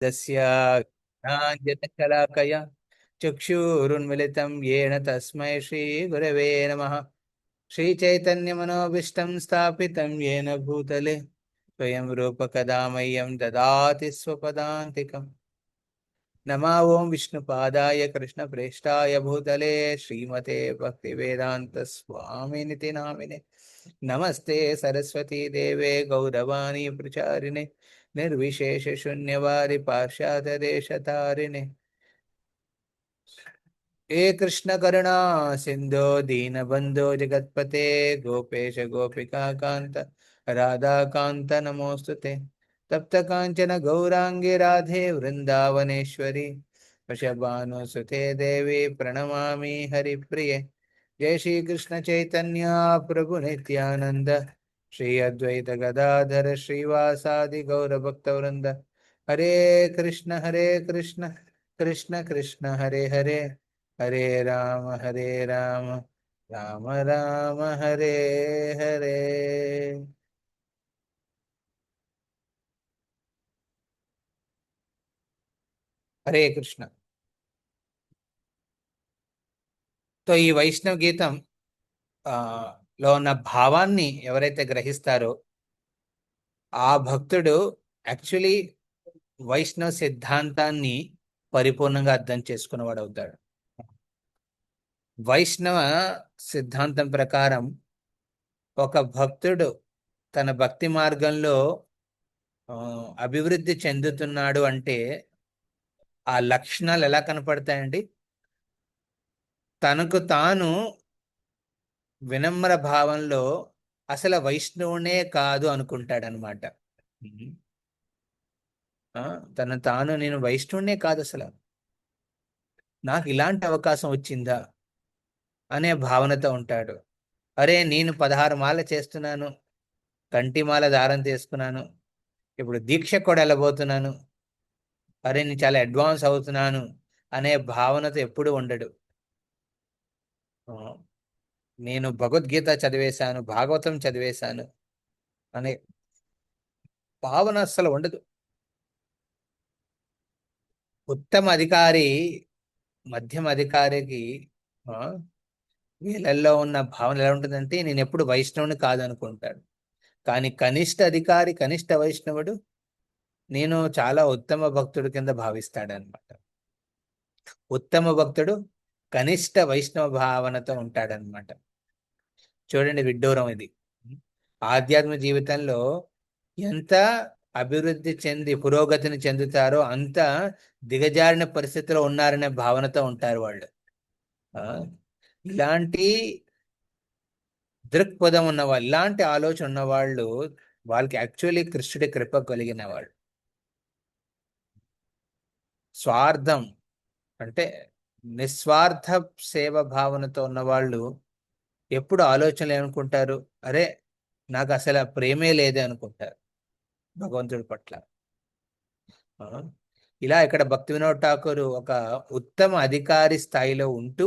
तस्य ज्ञानञ्जनशलाकया चक्षुरुन्मिलितं येन तस्मै श्रीगुरवे नमः। श्रीचैतन्यमनोभीष्टं स्थापितं येन भूतले स्वयं रूपकदा मह्यं ददाति स्वपदान्तिकम्। नमः ओं विष्णुपादाय कृष्णप्रेष्ठाय भूतले श्रीमते भक्तिवेदान्तस्वामिनिति नामिने। नमस्ते सरस्वती देवे गौरवाणी प्रचारिणे निर्विशेष शून्यवारि पाश्चात्यदेशतारिणे। हे कृष्ण करुणा सिंधु दीनबंधो जगत्पते गोपेश गोपिका कांत राधा कांत नमोस्तुते। तप्त कांचन गौरांगी राधे वृंदावनेश्वरी वृषभानुसुते देवी प्रणमामि हरिप्रिये। जय श्री कृष्ण चैतन्य प्रभु नित्यानंद श्री अद्वैत गदाधर श्रीवासादि गौर भक्तवृंद। हरे कृष्ण कृष्ण कृष्ण हरे हरे हरे राम राम राम हरे हरे। హరే కృష్ణ. ఈ వైష్ణవ గీతం ఆ లో ఉన్న భావాన్ని ఎవరైతే గ్రహిస్తారో ఆ భక్తుడు యాక్చువల్లీ వైష్ణవ సిద్ధాంతాన్ని పరిపూర్ణంగా అర్థం చేసుకున్నవాడు అవుతాడు. వైష్ణవ సిద్ధాంతం ప్రకారం ఒక భక్తుడు తన భక్తి మార్గంలో అభివృద్ధి చెందుతున్నాడు అంటే ఆ లక్షణాలు ఎలా కనపడతాయండి? తనకు తాను వినమ్ర భావంలో అసలు వైష్ణవునే కాదు అనుకుంటాడనమాట. తను తాను నేను వైష్ణవునే కాదు, అసలు నాకు ఇలాంటి అవకాశం వచ్చిందా అనే భావనతో ఉంటాడు. అరే నేను 16 మాల చేస్తున్నాను, కంటిమాల దారం తీసుకున్నాను, ఇప్పుడు దీక్ష కూడా వెళ్ళబోతున్నాను, అరే నేను చాలా అడ్వాన్స్ అవుతున్నాను అనే భావనతో ఎప్పుడు ఉండడు. నేను భగవద్గీత చదివేశాను, భాగవతం చదివేశాను అనే భావన అస్సలు ఉండదు. ఉత్తమ అధికారి మధ్యమ అధికారికి వీళ్ళల్లో ఉన్న భావన ఎలా ఉంటుందంటే నేను ఎప్పుడు వైష్ణవుని కాదనుకుంటాడు. కానీ కనిష్ట అధికారి, కనిష్ట వైష్ణవుడు నేను చాలా ఉత్తమ భక్తుడి కింద భావిస్తాడనమాట. ఉత్తమ భక్తుడు కనిష్ట వైష్ణవ భావనతో ఉంటాడనమాట. చూడండి విడ్డూరం ఇది. ఆధ్యాత్మ జీవితంలో ఎంత అభివృద్ధి చెంది పురోగతిని చెందుతారో అంత దిగజారిన పరిస్థితిలో ఉన్నారనే భావనతో ఉంటారు వాళ్ళు. ఇలాంటి దృక్పథం ఉన్నవాళ్ళు, ఇలాంటి ఆలోచన ఉన్నవాళ్ళు వాళ్ళకి యాక్చువల్లీ కృష్ణుడి కృప కలిగిన వాళ్ళు. స్వార్థం అంటే నిస్వార్థ సేవ భావనతో ఉన్నవాళ్ళు ఎప్పుడు ఆలోచనలు ఏమనుకుంటారు? అరే నాకు అసలు ప్రేమే లేదే అనుకుంటారు భగవంతుడి పట్ల. ఇలా ఇక్కడ భక్తి వినోద్ ఠాకూర్ ఒక ఉత్తమ అధికారి స్థాయిలో ఉంటూ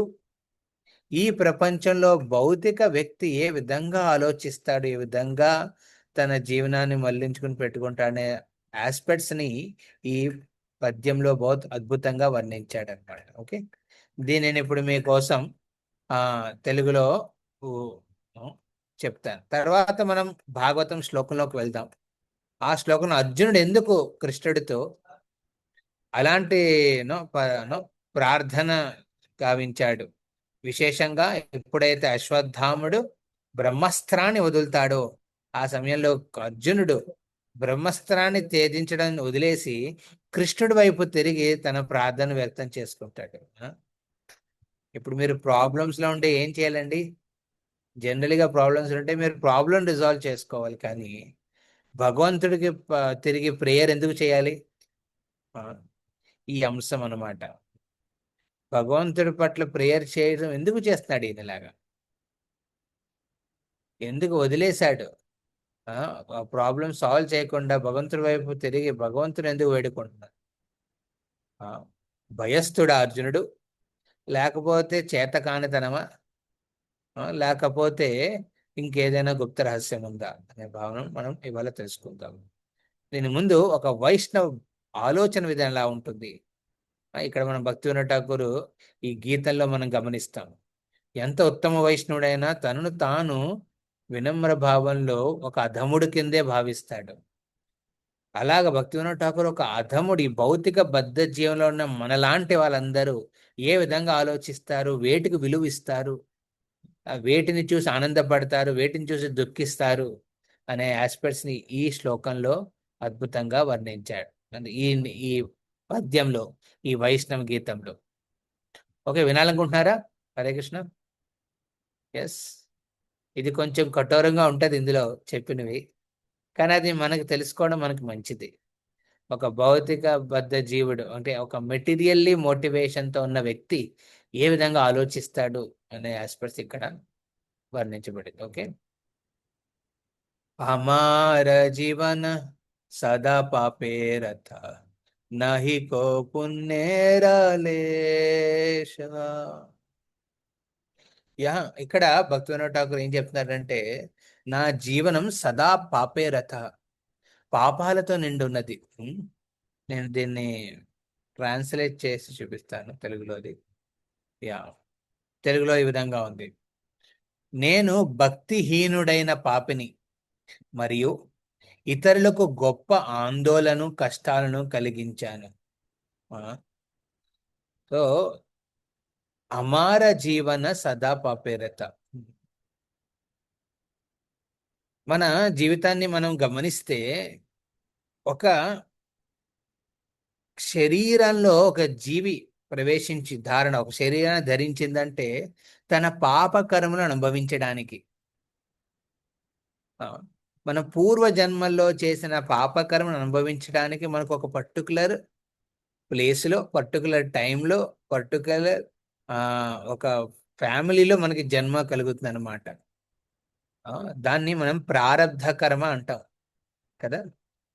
ఈ ప్రపంచంలో భౌతిక వ్యక్తి ఏ విధంగా ఆలోచిస్తాడు, ఏ విధంగా తన జీవనాన్ని మళ్లించుకుని పెట్టుకుంటాడనే ఆస్పెక్ట్స్ ని ఈ పద్యంలో बहुत అద్భుతంగా వర్ణించాడు అనమాట. ఓకే, దీనిని ఇప్పుడు మీకోసం తెలుగులో చెప్తాను. తర్వాత మనం భాగవతం శ్లోకంలోకి వెళ్దాం. ఆ శ్లోకం అర్జునుడు ఎందుకు కృష్ణుడితో అలాంటి ప్రార్థన గావించాడు, విశేషంగా ఎప్పుడైతే అశ్వత్థాముడు బ్రహ్మస్త్రాన్ని వదులుతాడో ఆ సమయంలో అర్జునుడు బ్రహ్మస్త్రాన్ని ఛేదించడం వదిలేసి కృష్ణుడి వైపు తిరిగి తన ప్రార్థన వ్యక్తం చేసుకుంటాడు. ఇప్పుడు మీరు ప్రాబ్లమ్స్ లో ఉంటే ఏం చేయాలండి? జనరల్గా ప్రాబ్లమ్స్ ఉంటే మీరు ప్రాబ్లం రిజాల్వ్ చేసుకోవాలి, కానీ భగవంతుడికి తిరిగి ప్రేయర్ ఎందుకు చేయాలి? ఈ అంశం అన్నమాట. భగవంతుడి పట్ల ప్రేయర్ చేయడం ఎందుకు చేస్తున్నాడు ఈయనలాగా? ఎందుకు వదిలేశాడు? ప్రాబ్లం సాల్వ్ చేయకుండా భగవంతుడి వైపు తిరిగి భగవంతుడు ఎందుకు వేడుకుంటున్నాడు? భయస్థుడా అర్జునుడు, లేకపోతే చేతకానితనమా, లేకపోతే ఇంకేదైనా గుప్త రహస్యం ఉందా అనే భావన మనం ఇవాళ తెలుసుకుందాం. దీని ముందు ఒక వైష్ణవ ఆలోచన విధానం ఎలా ఉంటుంది. ఇక్కడ మనం భక్తివినోద్ ఠాకూర్ ఈ గీతంలో మనం గమనిస్తాం. ఎంత ఉత్తమ వైష్ణవుడైనా తనను తాను వినమ్ర భావంలో ఒక అధముడి కిందే భావిస్తాడు. అలాగ భక్తివినోద్ ఠాకూర్ ఒక అధముడి భౌతిక బద్ధ జీవంలో ఉన్న మనలాంటి వాళ్ళందరూ ఏ విధంగా ఆలోచిస్తారు, వేటికి విలువ ఇస్తారు, వేటిని చూసి ఆనందపడతారు, వేటిని చూసి దుఃఖిస్తారు అనే ఆస్పెక్ట్స్ ని ఈ శ్లోకంలో అద్భుతంగా వర్ణించాడు. ఈ ఈ పద్యంలో, ఈ వైష్ణవ గీతంలో. ఓకే, వినాలనుకుంటున్నారా? హరే కృష్ణ. ఎస్, ఇది కొంచెం కఠోరంగా ఉంటది ఇందులో చెప్పినవి, కానీ అది మనకు తెలుసుకోవడం మనకి మంచిది. ఒక భౌతిక బద్ధ జీవుడు అంటే ఒక మెటీరియల్లీ మోటివేషన్తో ఉన్న వ్యక్తి ఏ విధంగా ఆలోచిస్తాడు అనే ఆస్పెక్ట్స్ ఇక్కడ వర్ణించబడింది. ఓకే. हमार जीवन सदा पापे रथा నహి కో పుణ్యేరలేశ. యా, ఇక్కడ భక్తి వినోద్ ఠాకూర్ ఏం చెప్తున్నారంటే, నా జీవనం సదా పాపే రథ, పాపాలతో నిండి ఉన్నది. నేను దీన్ని ట్రాన్స్లేట్ చేసి చూపిస్తాను తెలుగులోది. యా, తెలుగులో ఈ విధంగా ఉంది. నేను భక్తిహీనుడైన పాపిని మరియు ఇతరులకు గొప్ప ఆందోళన కష్టాలను కలిగించాను. సో అమార జీవన సదా పాపేరత. మన జీవితాన్ని మనం గమనిస్తే, ఒక శరీరంలో ఒక జీవి ప్రవేశించి ఒక శరీరాన్ని ధరించిందంటే తన పాప కర్మను అనుభవించడానికి. మన పూర్వ జన్మల్లో చేసిన పాపకర్మను అనుభవించడానికి మనకు ఒక పర్టికులర్ ప్లేస్లో, పర్టికులర్ టైంలో, పర్టికులర్ ఒక ఫ్యామిలీలో మనకి జన్మ కలుగుతుంది అనమాట. దాన్ని మనం ప్రారబ్ధ కర్మ అంటాం కదా.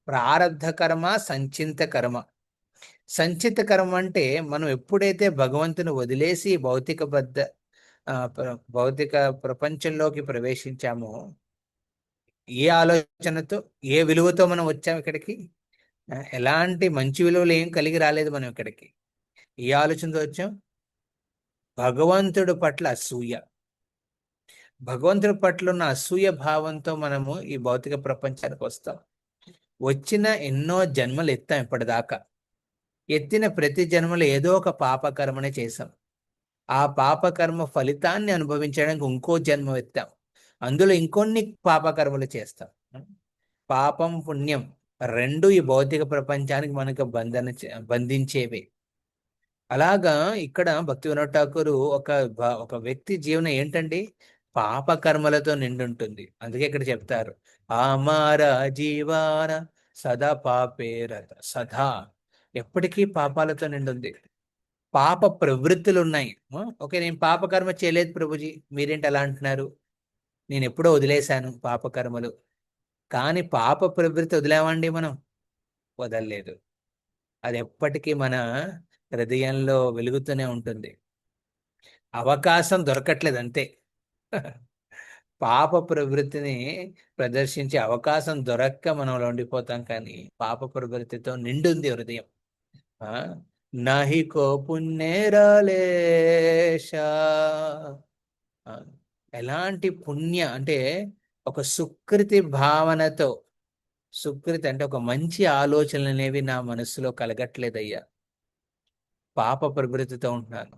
ప్రారబ్ధ కర్మ, సంచిత కర్మ. సంచిత కర్మ అంటే మనం ఎప్పుడైతే భగవంతుని వదిలేసి భౌతిక ప్రపంచంలోకి ప్రవేశించామో, ఏ ఆలోచనతో, ఏ విలువతో మనం వచ్చాం ఇక్కడికి, ఎలాంటి మంచి విలువలు ఏం కలిగి రాలేదు మనం ఇక్కడికి. ఏ ఆలోచనతో వచ్చాం? భగవంతుడి పట్ల అసూయ. భగవంతుడి పట్ల ఉన్న అసూయ భావంతో మనము ఈ భౌతిక ప్రపంచానికి వస్తాం. వచ్చిన ఎన్నో జన్మలు ఎత్తాం ఇప్పటిదాకా. ఎత్తిన ప్రతి జన్మలో ఏదో ఒక పాపకర్మనే చేశాం. ఆ పాపకర్మ ఫలితాన్ని అనుభవించడానికి ఇంకో జన్మ ఎత్తాం. అందులో ఇంకొన్ని పాపకర్మలు చేస్తాం. పాపం పుణ్యం రెండు ఈ భౌతిక ప్రపంచానికి మనకు బంధించేవే. అలాగా ఇక్కడ భక్తి వినోద్ ఠాకూర్ ఒక వ్యక్తి జీవనం ఏంటండి, పాపకర్మలతో నిండుంటుంది. అందుకే ఇక్కడ చెప్తారు, ఆమార జీవాన సదా పాపేరత. సదా, ఎప్పటికీ పాపాలతో నిండుంది. పాప ప్రవృత్తులు ఉన్నాయి. ఓకే, నేను పాపకర్మ చేయలేదు ప్రభుజీ, మీరేంటి అలా అంటున్నారు? నేను ఎప్పుడో వదిలేశాను పాపకర్మలు. కానీ పాప ప్రవృత్తి వదిలేమండి మనం? వదలలేదు. అది ఎప్పటికీ మన హృదయంలో వెలుగుతూనే ఉంటుంది. అవకాశం దొరకట్లేదు అంతే. పాప ప్రవృత్తిని ప్రదర్శించే అవకాశం దొరక్క మనం ఉండిపోతాం, కానీ పాప ప్రవృత్తితో నిండుంది హృదయం. నహి కో పుణ్యేరలేశ. ఎలాంటి పుణ్య అంటే ఒక సుకృతి భావనతో, సుకృతి అంటే ఒక మంచి ఆలోచనలు అనేవి నా మనస్సులో కలగట్లేదయ్యా. పాప ప్రవృత్తితో ఉంటున్నాను.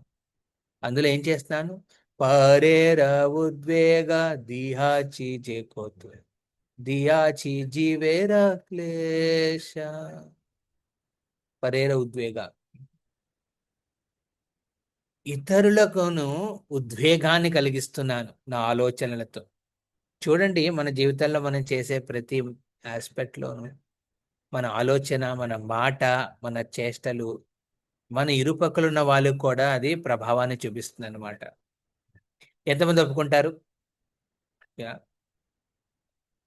అందులో ఏం చేస్తున్నాను? పరేర ఉద్వేగ దిహాచి జేకోతు దియాచి జీవేర క్లేశ. పరేర ఉద్వేగ, ఇతరులకును ఉద్వేగాన్ని కలిగిస్తున్నాను నా ఆలోచనలతో. చూడండి, మన జీవితంలో మనం చేసే ప్రతి ఆస్పెక్ట్లోనూ మన ఆలోచన, మన మాట, మన చేష్టలు, మన ఇరుపక్కలున్న వాళ్ళకు కూడా అది ప్రభావాన్ని చూపిస్తుంది అనమాట. ఎంతమంది ఒప్పుకుంటారు?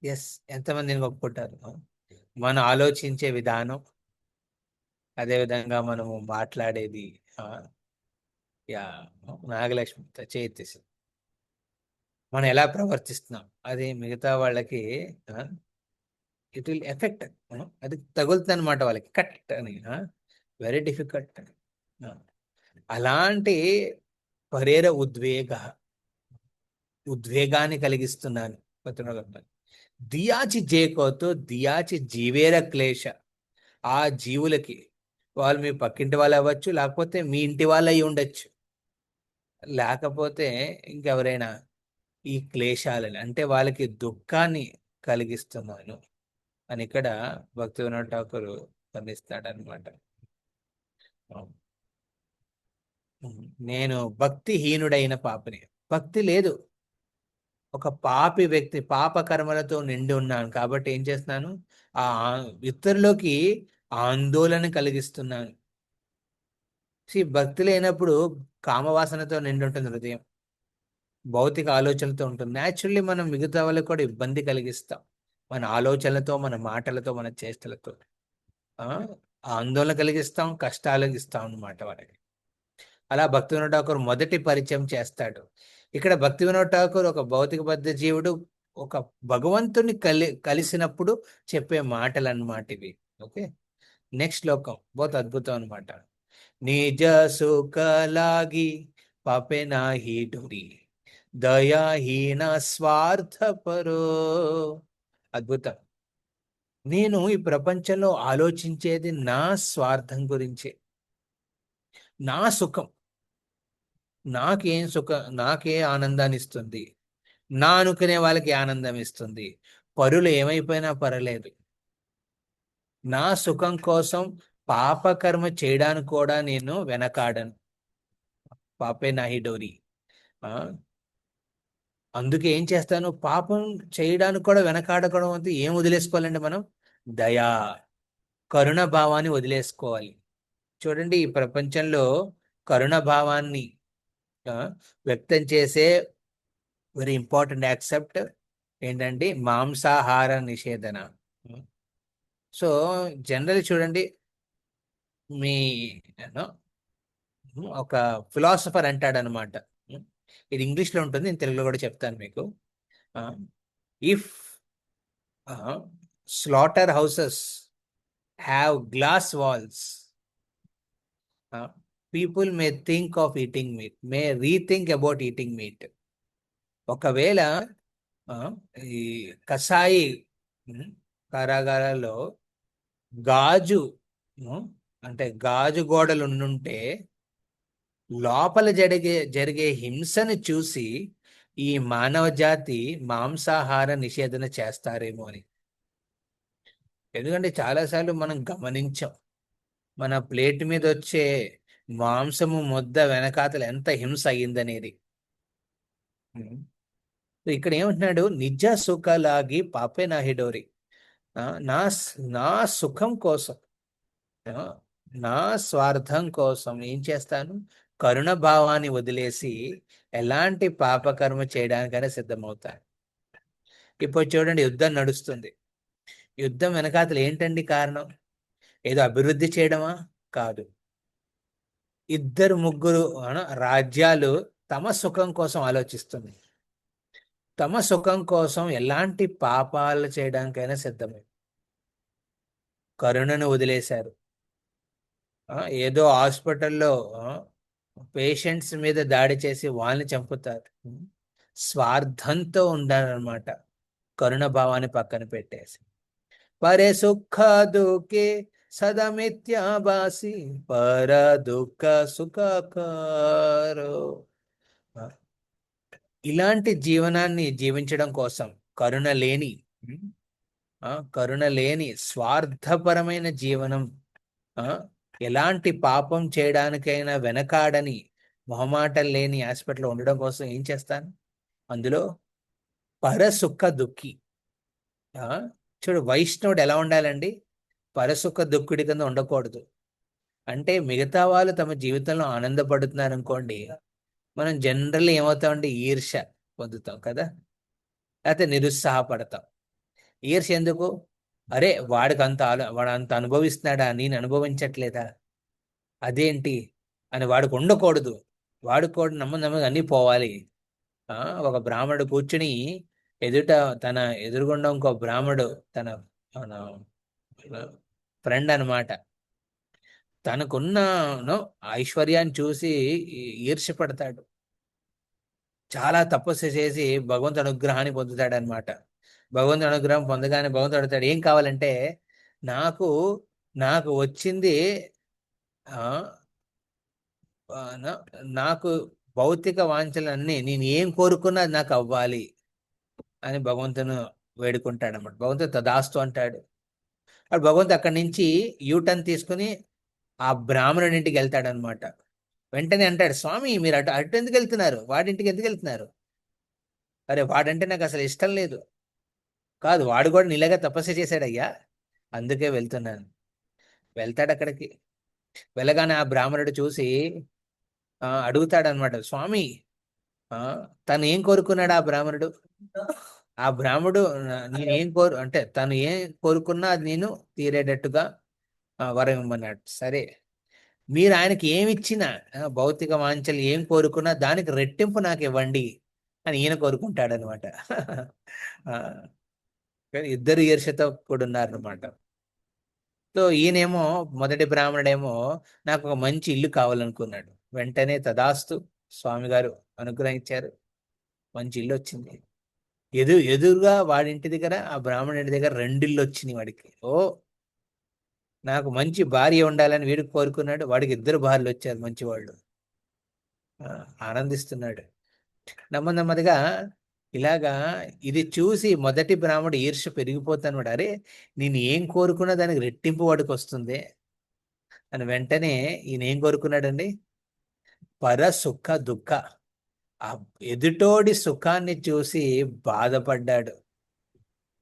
ఎస్, ఎంతమంది ఒప్పుకుంటారు? మనం ఆలోచించే విధానం, అదేవిధంగా మనము మాట్లాడేది. యా, నాగలక్ష్మి చేతి మనం ఎలా ప్రవర్తిస్తున్నాం అది మిగతా వాళ్ళకి ఇట్ విల్ ఎఫెక్ట్, అది తగులుతుంది అనమాట వాళ్ళకి, కట్ అని, వెరీ డిఫికల్ట్. అలాంటి పరేర ఉద్వేగ, ఉద్వేగాన్ని కలిగిస్తున్నాను పత్రిక. దియాచి జేకోతో దియాచి జీవేర క్లేశ. ఆ జీవులకి, వాళ్ళు మీ పక్కింటి వాళ్ళు అవ్వచ్చు, లేకపోతే మీ ఇంటి వాళ్ళు అయి ఉండొచ్చు, లేకపోతే ఇంకెవరైనా, ఈ క్లేశాలని అంటే వాళ్ళకి దుఃఖాన్ని కలిగిస్తున్నాను అని ఇక్కడ భక్తి వినోద్ ఠాకూర్ వర్ణిస్తాడనమాట. నేను భక్తిహీనుడైన పాపిని. భక్తి లేదు, ఒక పాపి వ్యక్తి, పాప కర్మలతో నిండి ఉన్నాను కాబట్టి ఏం చేస్తున్నాను, ఆ ఇతరులకి ఆందోళన కలిగిస్తున్నాను. భక్తి లేనప్పుడు కామవాసనతో నిండి ఉంటుంది హృదయం, భౌతిక ఆలోచనలతో ఉంటుంది. న్యాచురల్లీ మనం మిగతా వాళ్ళకి కూడా ఇబ్బంది కలిగిస్తాం, మన ఆలోచనలతో, మన మాటలతో, మన చేష్టలతో ఆ ఆందోళన కలిగిస్తాం, కష్టాలు ఇస్తాం అన్నమాట వాళ్ళకి. అలా భక్తి వినోద్ ఠాకూర్ మొదటి పరిచయం చేస్తాడు. ఇక్కడ భక్తి వినోద్ ఠాకూర్ ఒక భౌతిక బద్ధ జీవుడు, ఒక భగవంతుని కలిసినప్పుడు చెప్పే మాటలు అన్నమాట ఇవి. ఓకే, నెక్స్ట్ శ్లోకం బహుత్ అద్భుతం అనమాట. నిజ సుఖ లాగి పాపే నాహి డోరి, దయాహీన స్వార్థ పరో. అద్భుతం. నేను ఈ ప్రపంచంలో ఆలోచించేది నా స్వార్థం గురించే, నా సుఖం, నాకేం సుఖ, నాకే ఆనందాన్ని ఇస్తుంది, నా అనుకునే వాళ్ళకి ఆనందం ఇస్తుంది, పరులు ఏమైపోయినా పర్లేదు, నా సుఖం కోసం పాపకర్మ చేయడానికి కూడా నేను వెనకాడను. పాపే నాహి డోరి. ఆ అందుకే ఏం చేస్తాను, పాపం చేయడానికి కూడా వెనకాడకడం అంటే ఏం వదిలేసుకోవాలండి మనం, దయా, కరుణ భావాన్ని వదిలేసుకోవాలి. చూడండి, ఈ ప్రపంచంలో కరుణ భావాన్ని ఆ, వ్యక్తం చేసే వెరీ ఇంపార్టెంట్ యాక్సెప్ట్ ఏంటంటే మాంసాహార నిషేధన. సో జనరల్ చూడండి, మీ you ఒక ఫిలాసఫర్ అంటాడనమాట, ఇది ఇంగ్లీష్లో ఉంటుంది, నేను తెలుగులో కూడా చెప్తాను మీకు. If slaughter houses have glass walls, people may think of eating meat, may rethink about eating meat. ఒకవేళ ఆ, ఈ కసాయి కారాగారాల్లో గాజు అంటే గాజు గోడలు ఉండుంటే లోపల జరిగే హింసను చూసి ఈ మానవ జాతి మాంసాహార నిషేధన చేస్తారేమో అని. ఎందుకంటే చాలాసార్లు మనం గమనించాం, మన ప్లేట్ మీద వచ్చే మాంసము ముద్ద వెనకాతలు ఎంత హింస అయ్యిందనేది. ఇక్కడ ఏమంటున్నాడు, నిజ సుఖలాగి పాపే నా హిడోరి. నా నా సుఖం కోసం, ఆ, నా స్వార్థం కోసం ఏం చేస్తాను, కరుణ భావాన్ని వదిలేసి ఎలాంటి పాపకర్మ చేయడానికైనా సిద్ధమవుతాను. ఇప్పుడు చూడండి, యుద్ధం నడుస్తుంది. యుద్ధం వెనకాతలు ఏంటండి కారణం, ఏదో అభివృద్ధి చేయడమా? కాదు. ఇద్దరు ముగ్గురు రాజ్యాలు తమ సుఖం కోసం ఆలోచిస్తుంది, తమ సుఖం కోసం ఎలాంటి పాపాలు చేయడానికైనా సిద్ధమే, కరుణను వదిలేశారు. ఏదో హాస్పిటల్లో పేషెంట్స్ మీద దాడి చేసి వాళ్ళని చంపుతారు. స్వార్థంతో ఉండాలన్నమాట, కరుణ భావాన్ని పక్కన పెట్టేసి. పరే సుఖ దుఃఖే సదా మిథ్యాభాసి, పర దుఃఖ సుఖకారో. ఇలాంటి జీవనాన్ని జీవించడం కోసం కరుణ లేని, కరుణ లేని స్వార్థపరమైన జీవనం, ఎలాంటి పాపం చేయడానికైనా వెనకాడని, మొహమాటం లేని హాస్పిటల్లో ఉండడం కోసం ఏం చేస్తాను, అందులో పరసుఖ దుఃఖి. చూడు, వైష్ణవుడు ఎలా ఉండాలండి, పరసుఖ దుఃఖుడి కింద ఉండకూడదు. అంటే మిగతా వాళ్ళు తమ జీవితంలో ఆనందపడుతున్నారు అనుకోండి, మనం జనరల్లీ ఏమవుతామంటే ఈర్ష్య పొందుతాం కదా, లేకపోతే నిరుత్సాహపడతాం. ఈర్ష్య ఎందుకు, అరే వాడికి వాడు అంత అనుభవిస్తున్నాడా, నేను అనుభవించట్లేదా, అదేంటి అని వాడికి ఉండకూడదు, వాడికి కూడా నమ్మది అన్నీ పోవాలి. ఒక బ్రాహ్మణుడు కూర్చుని ఎదుట, తన ఎదురుగుండా ఇంకో బ్రాహ్మడు తన మన ఫ్రెండ్ అనమాట. తనకున్న నో ఐశ్వర్యాన్ని చూసి ఈర్ష్యపడతాడు. చాలా తపస్సు చేసి భగవంతుడి అనుగ్రహాన్ని పొందుతాడు అనమాట. భగవంతుడి అనుగ్రహం పొందగానే భగవంతుడు అడుగుతాడు, ఏం కావాలంటే, నాకు నాకు వచ్చింది ఆ నాకు భౌతిక వాంఛలన్నీ నేను ఏం కోరుకున్నా అది నాకు అవ్వాలి అని భగవంతుని వేడుకుంటాడు అన్నమాట. భగవంతుడు తదాస్తు అంటాడు. అప్పుడు భగవంతుడు అక్కడి నుంచి యూటర్న్ తీసుకుని ఆ బ్రాహ్మణుడి ఇంటికి వెళ్తాడు అనమాట. వెంటనే అంటాడు, స్వామి మీరు అటు అటు ఎందుకు వెళ్తున్నారు, వాడింటికి ఎందుకు వెళ్తున్నారు? అరే వాడంటే నాకు అసలు ఇష్టం లేదు. కాదు, వాడు కూడా నీలాగా తపస్సు చేశాడయ్యా, అందుకే వెళ్తున్నాను. వెళ్తాడు అక్కడికి. వెళ్ళగానే ఆ బ్రాహ్మణుడు చూసి అడుగుతాడనమాట, స్వామి ఆ తను ఏం కోరుకున్నాడు ఆ బ్రాహ్మణుడు? ఆ బ్రాహ్మడు నేను ఏం అంటే తను ఏం కోరుకున్నా అది నేను తీరేటట్టుగా వరం ఇమ్మన్నాడు. సరే, మీరు ఆయనకి ఏమి ఇచ్చినా భౌతిక వాంఛలు ఏం కోరుకున్నా దానికి రెట్టింపు నాకు ఇవ్వండి అని ఈయన కోరుకుంటాడనమాట. ఇద్దరు ఈర్ష్యతో కూడా ఉన్నారనమాట. సో ఈయనేమో, మొదటి బ్రాహ్మణుడేమో నాకు ఒక మంచి ఇల్లు కావాలనుకున్నాడు. వెంటనే తదాస్తు, స్వామి గారు అనుగ్రహించారు, మంచి ఇల్లు వచ్చింది. ఎదురుగా వాడింటి దగ్గర, ఆ బ్రాహ్మణుడి దగ్గర రెండిళ్ళు వచ్చినాయి వాడికి. ఓ, నాకు మంచి భార్య ఉండాలని వీడికి కోరుకున్నాడు, వాడికి ఇద్దరు భార్యలు వచ్చారు మంచి వాళ్ళు. ఆనందిస్తున్నాడు. నెమ్మదిగా ఇలాగా ఇది చూసి మొదటి బ్రాహ్మడు ఈర్ష్య పెరిగిపోతాను. అరే, నేను ఏం కోరుకున్నా దానికి రెట్టింపు వాడికి వస్తుంది అని వెంటనే ఈయన ఏం కోరుకున్నాడండి? పర సుఖ దుఃఖ. ఆ ఎదుటోడి సుఖాన్ని చూసి బాధపడ్డాడు,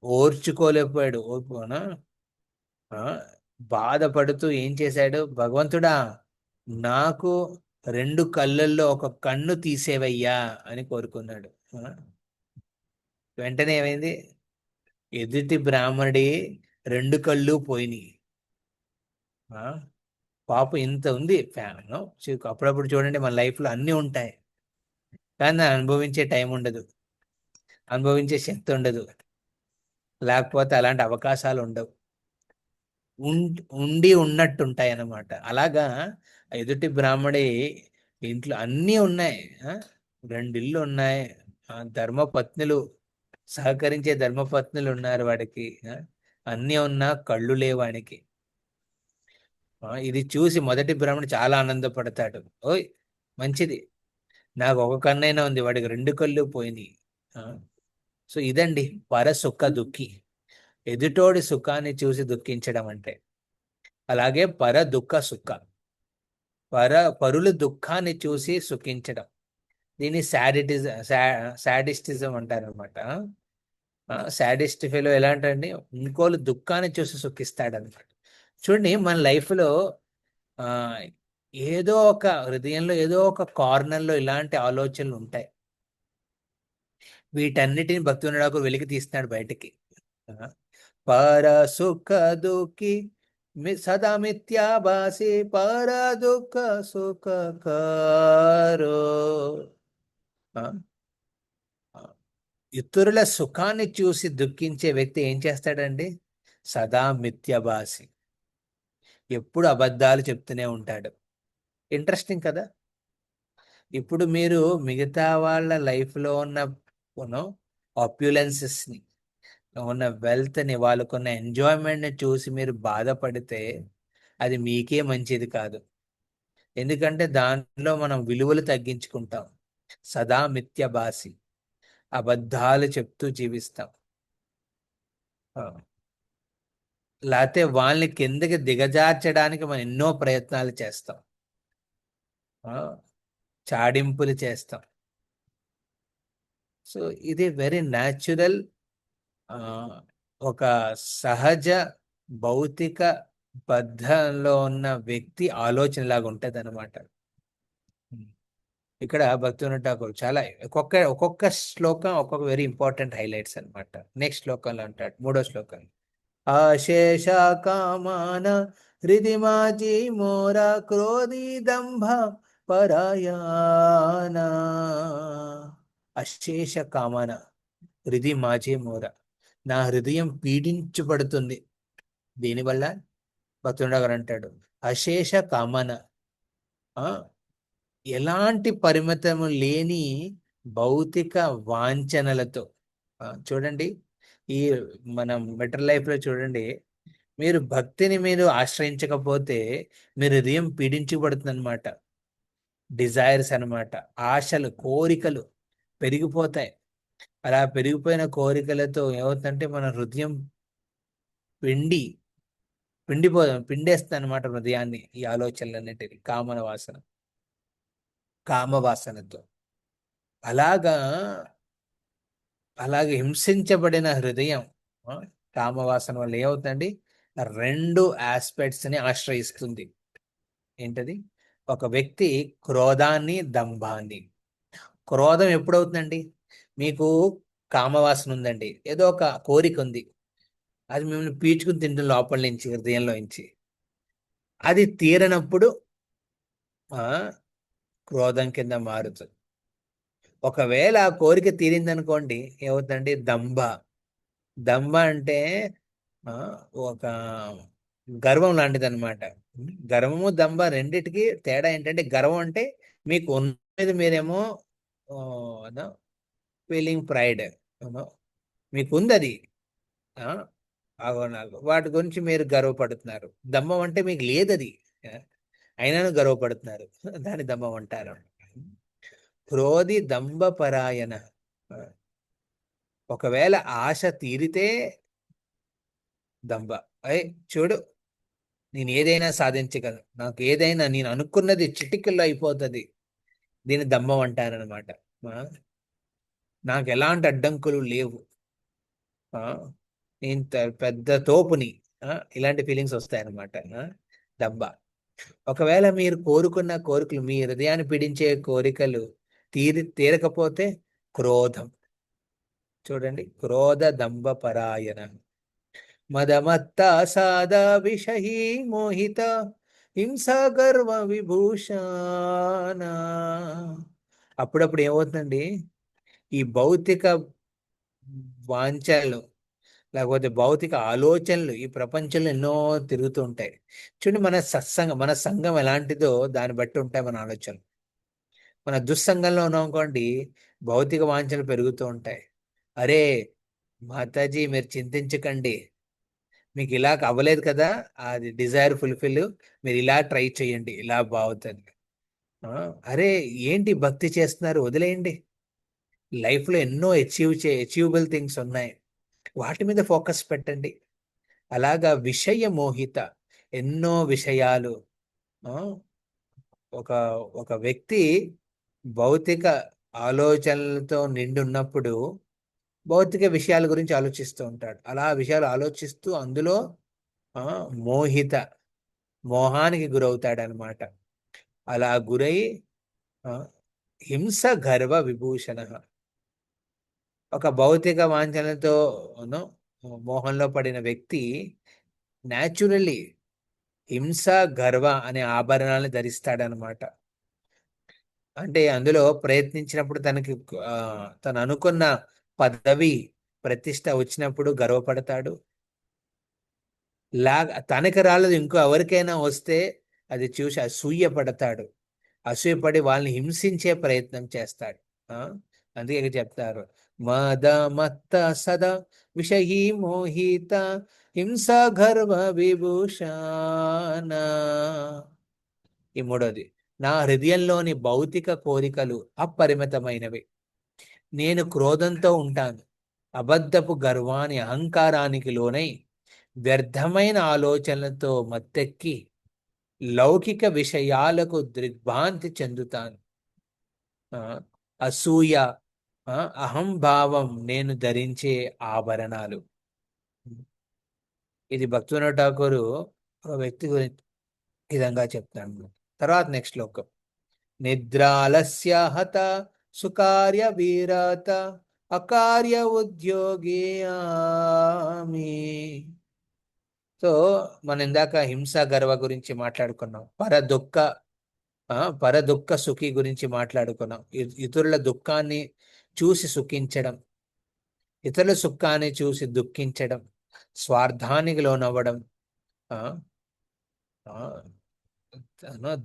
ఓర్చుకోలేకపోయాడు. ఓర్పునా ఆ బాధపడుతూ ఏం చేశాడు, భగవంతుడా నాకు రెండు కళ్ళల్లో ఒక కన్ను తీసేవయ్యా అని కోరుకున్నాడు. వెంటనే ఏమైంది, ఎదుటి బ్రాహ్మడి రెండు కళ్ళు పోయినాయి. పాపం ఇంత ఉంది ఫ్యాన్. అప్పుడప్పుడు చూడండి, మన లైఫ్ లో అన్నీ ఉంటాయి, కానీ దాన్ని అనుభవించే టైం ఉండదు, అనుభవించే శక్తి ఉండదు, లేకపోతే అలాంటి అవకాశాలు ఉండవు. ఉండి ఉన్నట్టు ఉంటాయి అన్నమాట. అలాగా ఎదుటి బ్రాహ్మడి ఇంట్లో అన్నీ ఉన్నాయి. రెండు ఇళ్ళు ఉన్నాయి, ధర్మపత్నులు, సహకరించే ధర్మపత్నులు ఉన్నారు వాడికి. అన్నీ ఉన్నా కళ్ళు లేవు వానికి. ఇది చూసి మొదటి బ్రాహ్మణుడు చాలా ఆనందపడతాడు. ఓయ్, మంచిది, నాకు ఒక కన్నైనా ఉంది, వాడికి రెండు కళ్ళు పోయినాయి. సో ఇదండి పర సుఖ దుఃఖి, ఎదుటోడి సుఖాన్ని చూసి దుఃఖించడం అంటే. అలాగే పర దుఃఖ సుఖ, పరుల దుఃఖాన్ని చూసి సుఖించడం, దీన్ని సాడిస్టిజం అంటారు అనమాట. సాడిస్ట్ ఫెలో ఎలా అంటారండి, ఇంకోళ్ళు దుఃఖాన్ని చూసి సుఖిస్తాడు అనమాట. చూడండి, మన లైఫ్లో ఆ ఏదో ఒక హృదయంలో ఏదో ఒక కార్నర్లో ఇలాంటి ఆలోచనలు ఉంటాయి. వీటన్నిటిని భక్తి నాకు వెలికి తీస్తున్నాడు బయటికి. పర సుఖ దుఃఖి సదా మిథ్యాభాసి పర దుఃఖ సుఖ కారో. ఇతరుల సుఖాన్ని చూసి దుఃఖించే వ్యక్తి ఏం చేస్తాడండి? సదా మిథ్యాభాసి, ఎప్పుడు అబద్ధాలు చెప్తూనే ఉంటాడు. ఇంట్రెస్టింగ్ కదా. ఇప్పుడు మీరు మిగతా వాళ్ళ లైఫ్లో ఉన్న ఆప్యులెన్సెస్ని, ఉన్న వెల్త్ని, వాళ్ళకున్న ఎంజాయ్మెంట్ని చూసి మీరు బాధపడితే అది మీకే మంచిది కాదు. ఎందుకంటే దానిలో మనం విలువలు తగ్గించుకుంటాం. సదా మిథ్యభాసి, అబద్ధాలు చెప్తూ జీవిస్తాం. లేకపోతే వాళ్ళని కిందకి దిగజార్చడానికి మనం ఎన్నో ప్రయత్నాలు చేస్తాం, చాడింపులు చేస్తాం. సో ఇది వెరీ న్యాచురల్, ఒక సహజ భౌతిక బద్ధంలో ఉన్న వ్యక్తి ఆలోచన లాగా ఉంటది అనమాట. ఇక్కడ భక్తివినోద్ ఠాకూర్ చాలా ఒక్కొక్క శ్లోకం ఒక్కొక్క వెరీ ఇంపార్టెంట్ హైలైట్స్ అనమాట. నెక్స్ట్ శ్లోకంలో అంటాడు, మూడో శ్లోకం, అశేష కామాన హృది మాజీ మోర క్రోధి దంభ పరాయణ. అశేష కామన హృది మాజే మోర, నా హృదయం పీడించబడుతుంది. దీనివల్ల భక్తుడు గారు అంటాడు, అశేష కామన, ఆ ఎలాంటి పరిమితము లేని భౌతిక వాంఛనలతో, చూడండి, ఈ మనం బెటర్ లైఫ్ లో చూడండి, మీరు భక్తిని మీరు ఆశ్రయించకపోతే మీరు హృదయం పీడించబడుతుంది అనమాట. డిజైర్స్ అన్నమాట, ఆశలు, కోరికలు పెరిగిపోతాయి. అలా పెరిగిపోయిన కోరికలతో ఏమవుతుందంటే మన హృదయం పిండి పిండేస్తుంది అనమాట హృదయాన్ని, ఈ ఆలోచనలన్నిటిని, కామవాసనతో. అలాగా అలాగే హింసించబడిన హృదయం, ఆ, కామవాసన వల్ల ఏమవుతుందండి, రెండు ఆస్పెక్ట్స్ ని ఆశ్రయిస్తుంది. ఏంటది? ఒక వ్యక్తి క్రోధాన్ని, దంభాన్ని. క్రోధం ఎప్పుడవుతుందండి? మీకు కామవాసన ఉందండి, ఏదో ఒక కోరిక ఉంది, అది మిమ్మల్ని పీల్చుకుని తింటుంది లోపల నుంచి, హృదయంలో నుంచి. అది తీరనప్పుడు ఆ క్రోధం కింద మారుతుంది. ఒకవేళ ఆ కోరిక తీరిందనుకోండి, ఏమవుతుందండి? దంభ అంటే ఆ, ఒక గర్వం లాంటిది అనమాట. గర్వము, దంభ రెండిటికి తేడా ఏంటంటే, గర్వం అంటే మీకు ఉన్నది మీరేమో ఫీలింగ్ ప్రైడ్, మీకు ఉంది అది, ఆ, నాకు వాటి గురించి మీరు గర్వపడుతున్నారు. దమ్మం అంటే మీకు లేదది, ఆ, అయినాను గర్వపడుతున్నారు. దాని దమ్మం అంటారు. క్రోధి దంభపరాయణ. ఆ, ఒకవేళ ఆశ తీరితే దంభ, అయ్ చూడు, నేను ఏదైనా సాధించగలను, నాకు ఏదైనా నేను అనుకున్నది చిటికల్లో అయిపోతుంది, దీని దమ్మం అంటారనమాట. నాకు ఎలాంటి అడ్డంకులు లేవు, ఆ, నేను పెద్ద తోపుని, ఇలాంటి ఫీలింగ్స్ వస్తాయన్నమాట. దబ్బ. ఒకవేళ మీరు కోరుకున్న కోరికలు, మీ హృదయాన్ని పీడించే కోరికలు తీరకపోతే క్రోధం. చూడండి, క్రోధ దంభ పరాయణ. మదమత్త సాదా విషహీ మోహిత హింస గర్వ విభూషణ. అప్పుడప్పుడు ఏమవుతుందండి, ఈ భౌతిక వాంఛలు, లేకపోతే భౌతిక ఆలోచనలు ఈ ప్రపంచంలో ఎన్నో తిరుగుతూ ఉంటాయి. చూడండి, మన సంఘం ఎలాంటిదో దాన్ని బట్టి ఉంటాయి మన ఆలోచనలు. మన దుస్సంగంలో ఉన్నాం అనుకోండి, భౌతిక వాంఛనలు పెరుగుతూ ఉంటాయి. అరే మాతాజీ, మీరు చింతించకండి, మీకు ఇలా అవ్వలేదు కదా, అది డిజైర్ ఫుల్ఫిల్, మీరు ఇలా ట్రై చేయండి, ఇలా బాగుతుంది. ఆ, అరే ఏంటి భక్తి చేస్తున్నారు, వదిలేయండి, లైఫ్లో ఎన్నో అచీవబుల్ థింగ్స్ ఉన్నాయి, వాటి మీద ఫోకస్ పెట్టండి. అలాగా విషయ మోహిత, ఎన్నో విషయాలు. ఆ, ఒక ఒక వ్యక్తి భౌతిక ఆలోచనలతో నిండి ఉన్నప్పుడు భౌతిక విషయాల గురించి ఆలోచిస్తూ ఉంటాడు. అలా విషయాలు ఆలోచిస్తూ అందులో ఆ మోహిత, మోహానికి గురవుతాడు అనమాట. అలా గురై ఆ, హింస గర్వ విభూషణ. ఒక భౌతిక వాంఛనతో ను, మోహంలో పడిన వ్యక్తి న్యాచురల్లీ హింస, గర్వ అనే ఆభరణాలను ధరిస్తాడనమాట. అంటే అందులో ప్రయత్నించినప్పుడు తనకి ఆ, తను అనుకున్న పదవి, ప్రతిష్ట వచ్చినప్పుడు గర్వపడతాడు. తనకి రాలేదు, ఇంకో ఎవరికైనా వస్తే అది చూసి అసూయ పడతాడు. అసూయపడి వాళ్ళని హింసించే ప్రయత్నం చేస్తాడు. ఆ అందుకే ఇక్కడ చెప్తారు, మద మత్త సదా విషయీ మోహిత హింస గర్వ విభూషణ. ఈ మూడోది, నా హృదయంలోని భౌతిక కోరికలు అపరిమితమైనవి, నేను క్రోధంతో ఉంటాను, అబద్ధపు గర్వాన్ని, అహంకారానికి లోనై వ్యర్థమైన ఆలోచనలతో మత్తెక్కి లౌకిక విషయాలకు దిగ్భ్రాంతి చెందుతాను. ఆ, అసూయ, అహంభావం నేను ధరించే ఆభరణాలు. ఇది భక్తివినోద ఠాకూరు ఒక వ్యక్తి గురించి ఈ విధంగా చెప్తాను. తర్వాత నెక్స్ట్ శ్లోకం, నిద్రాలస్య హత సుకార్య వీరత అకార్య ఉద్యోగి ఆమి. సో మనం ఇందాక హింస గర్వ గురించి మాట్లాడుకున్నాం, పరదుఃఖ సుఖి గురించి మాట్లాడుకున్నాం. ఇతరుల దుఃఖాన్ని చూసి సుఖించడం, ఇతరుల సుఖాన్ని చూసి దుఃఖించడం, స్వార్థానికి లోనవ్వడం, ఆ, ఆ,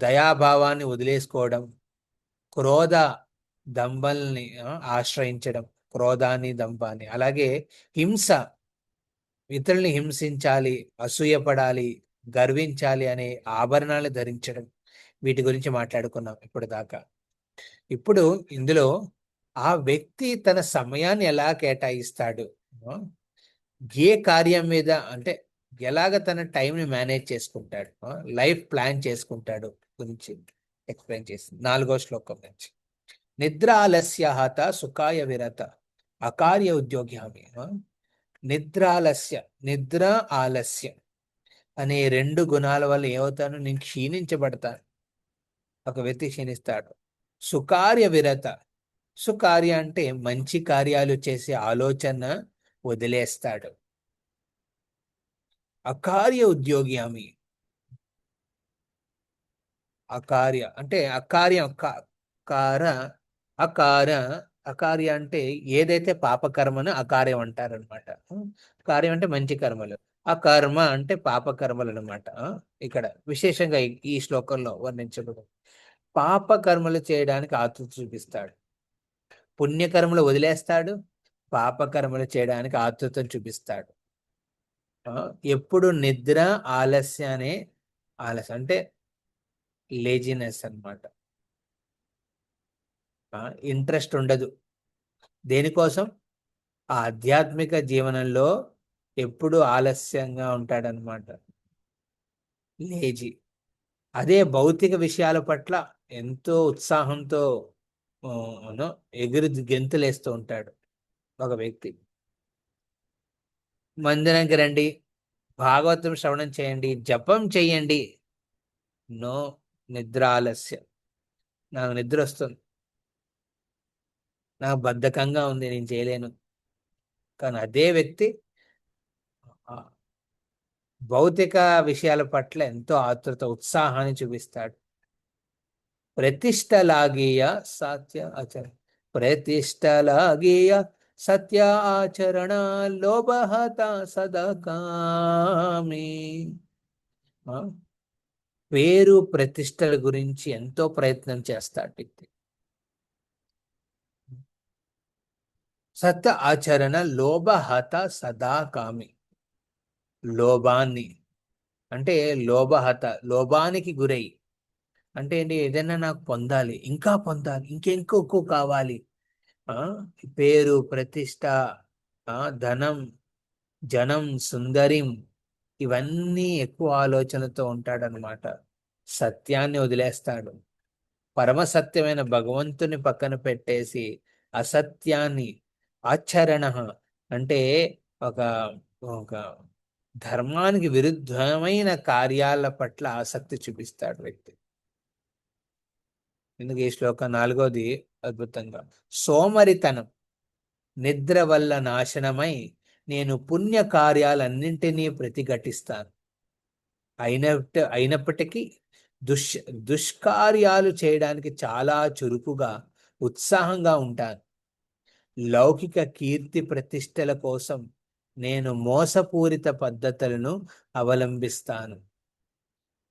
దయాభావాన్ని వదిలేసుకోవడం, క్రోధ దంభల్ని ఆశ్రయించడం, క్రోధాన్ని దంభాన్ని, అలాగే హింస, ఇతరుల్ని హింసించాలి, అసూయపడాలి, గర్వించాలి అనే ఆభరణాలు ధరించడం, వీటి గురించి మాట్లాడుకున్నాం ఇప్పుడు దాకా. ఇప్పుడు ఇందులో ఆ వ్యక్తి తన సమయాన్ని ఎలా కేటాయిస్తాడు, ఆ, ఏ కార్యం మీద, అంటే ఎలాగ తన టైంని మేనేజ్ చేసుకుంటాడు, లైఫ్ ప్లాన్ చేసుకుంటాడు గురించి ఎక్స్ప్లెయిన్ చేసింది 4వ శ్లోకం నుంచి. నిద్ర ఆలస్యహత సుఖాయ విరత అకార్య ఉద్యోగ్యామి. నిద్రాలస్య, నిద్ర ఆలస్యం అనే 2 గుణాల వల్ల ఏమవుతాను, నేను క్షీణించబడతాను, ఒక వ్యక్తి క్షీణిస్తాడు. సుకార్య విరత, సుకార్య అంటే మంచి కార్యాలు చేసే ఆలోచన వదిలేస్తాడు. అకార్య ఉద్యోగ్యామి, అకార్య అంటే అకార్యం, కార, అకార, అకార్య అంటే ఏదైతే పాపకర్మను అకార్యం అంటారనమాట. కార్యం అంటే మంచి కర్మలు, అకర్మ అంటే పాపకర్మలు అనమాట. ఇక్కడ విశేషంగా ఈ శ్లోకంలో వర్ణించబడు, పాపకర్మలు చేయడానికి ఆతృత చూపిస్తాడు, పుణ్యకర్మలు వదిలేస్తాడు, పాపకర్మలు చేయడానికి ఆతృతను చూపిస్తాడు. ఎప్పుడు నిద్ర ఆలస్యానే, ఆలస్యం అంటే లేజినెస్ అన్నమాట. ఇంట్రెస్ట్ ఉండదు దేనికోసం, ఆధ్యాత్మిక జీవనంలో ఎప్పుడు ఆలస్యంగా ఉంటాడనమాట, లేజీ. అదే భౌతిక విషయాల పట్ల ఎంతో ఉత్సాహంతో ఆ, ఎగురు గెంతులేస్తూ ఉంటాడు ఒక వ్యక్తి. మందిరానికి రండి, భాగవతం శ్రవణం చేయండి, జపం చేయండి, నో, నిద్ర ఆలస్యం, నాకు నిద్ర వస్తుంది, నాకు బద్ధకంగా ఉంది, నేను చేయలేను. కానీ అదే వ్యక్తి ఆ, భౌతిక విషయాల పట్ల ఎంతో ఆతృత, ఉత్సాహాన్ని చూపిస్తాడు. ప్రతిష్టలాగీయ సత్య ఆచరణ, ప్రతిష్టలాగీయ సత్య ఆచరణ, లోభహత సదకామి. ఆ, పేరు ప్రతిష్టల గురించి ఎంతో ప్రయత్నం చేస్తాడు వ్యక్తి. సత్య ఆచరణ, లోభహత సదాకామి, లోభాన్ని అంటే లోభహత, లోభానికి గురై, అంటే ఏంటి, ఏదైనా నాకు పొందాలి, ఇంకా పొందాలి, ఇంకెక్కువ కావాలి, ఆ పేరు ప్రతిష్ట, ధనం, జనం, సుందరిం, ఇవన్నీ ఎక్కువ ఆలోచనతో ఉంటాడనమాట. సత్యాన్ని వదిలేస్తాడు, పరమసత్యమైన భగవంతుని పక్కన పెట్టేసి అసత్యాన్ని, ఆచరణ అంటే ఒక ఒక ధర్మానికి విరుద్ధమైన కార్యాల పట్ల ఆసక్తి చూపిస్తాడు వ్యక్తి. ఎందుకు ఈ శ్లోకం 4వది అద్భుతంగా, సోమరితనం నిద్ర వల్ల నాశనమై నేను పుణ్య కార్యాలన్నింటినీ ప్రతిఘటిస్తాను, అయినప్పటికీ దుష్ దుష్కార్యాలు చేయడానికి చాలా చురుకుగా, ఉత్సాహంగా ఉంటాను. లౌకిక కీర్తి ప్రతిష్టల కోసం నేను మోసపూరిత పద్ధతులను అవలంబిస్తాను.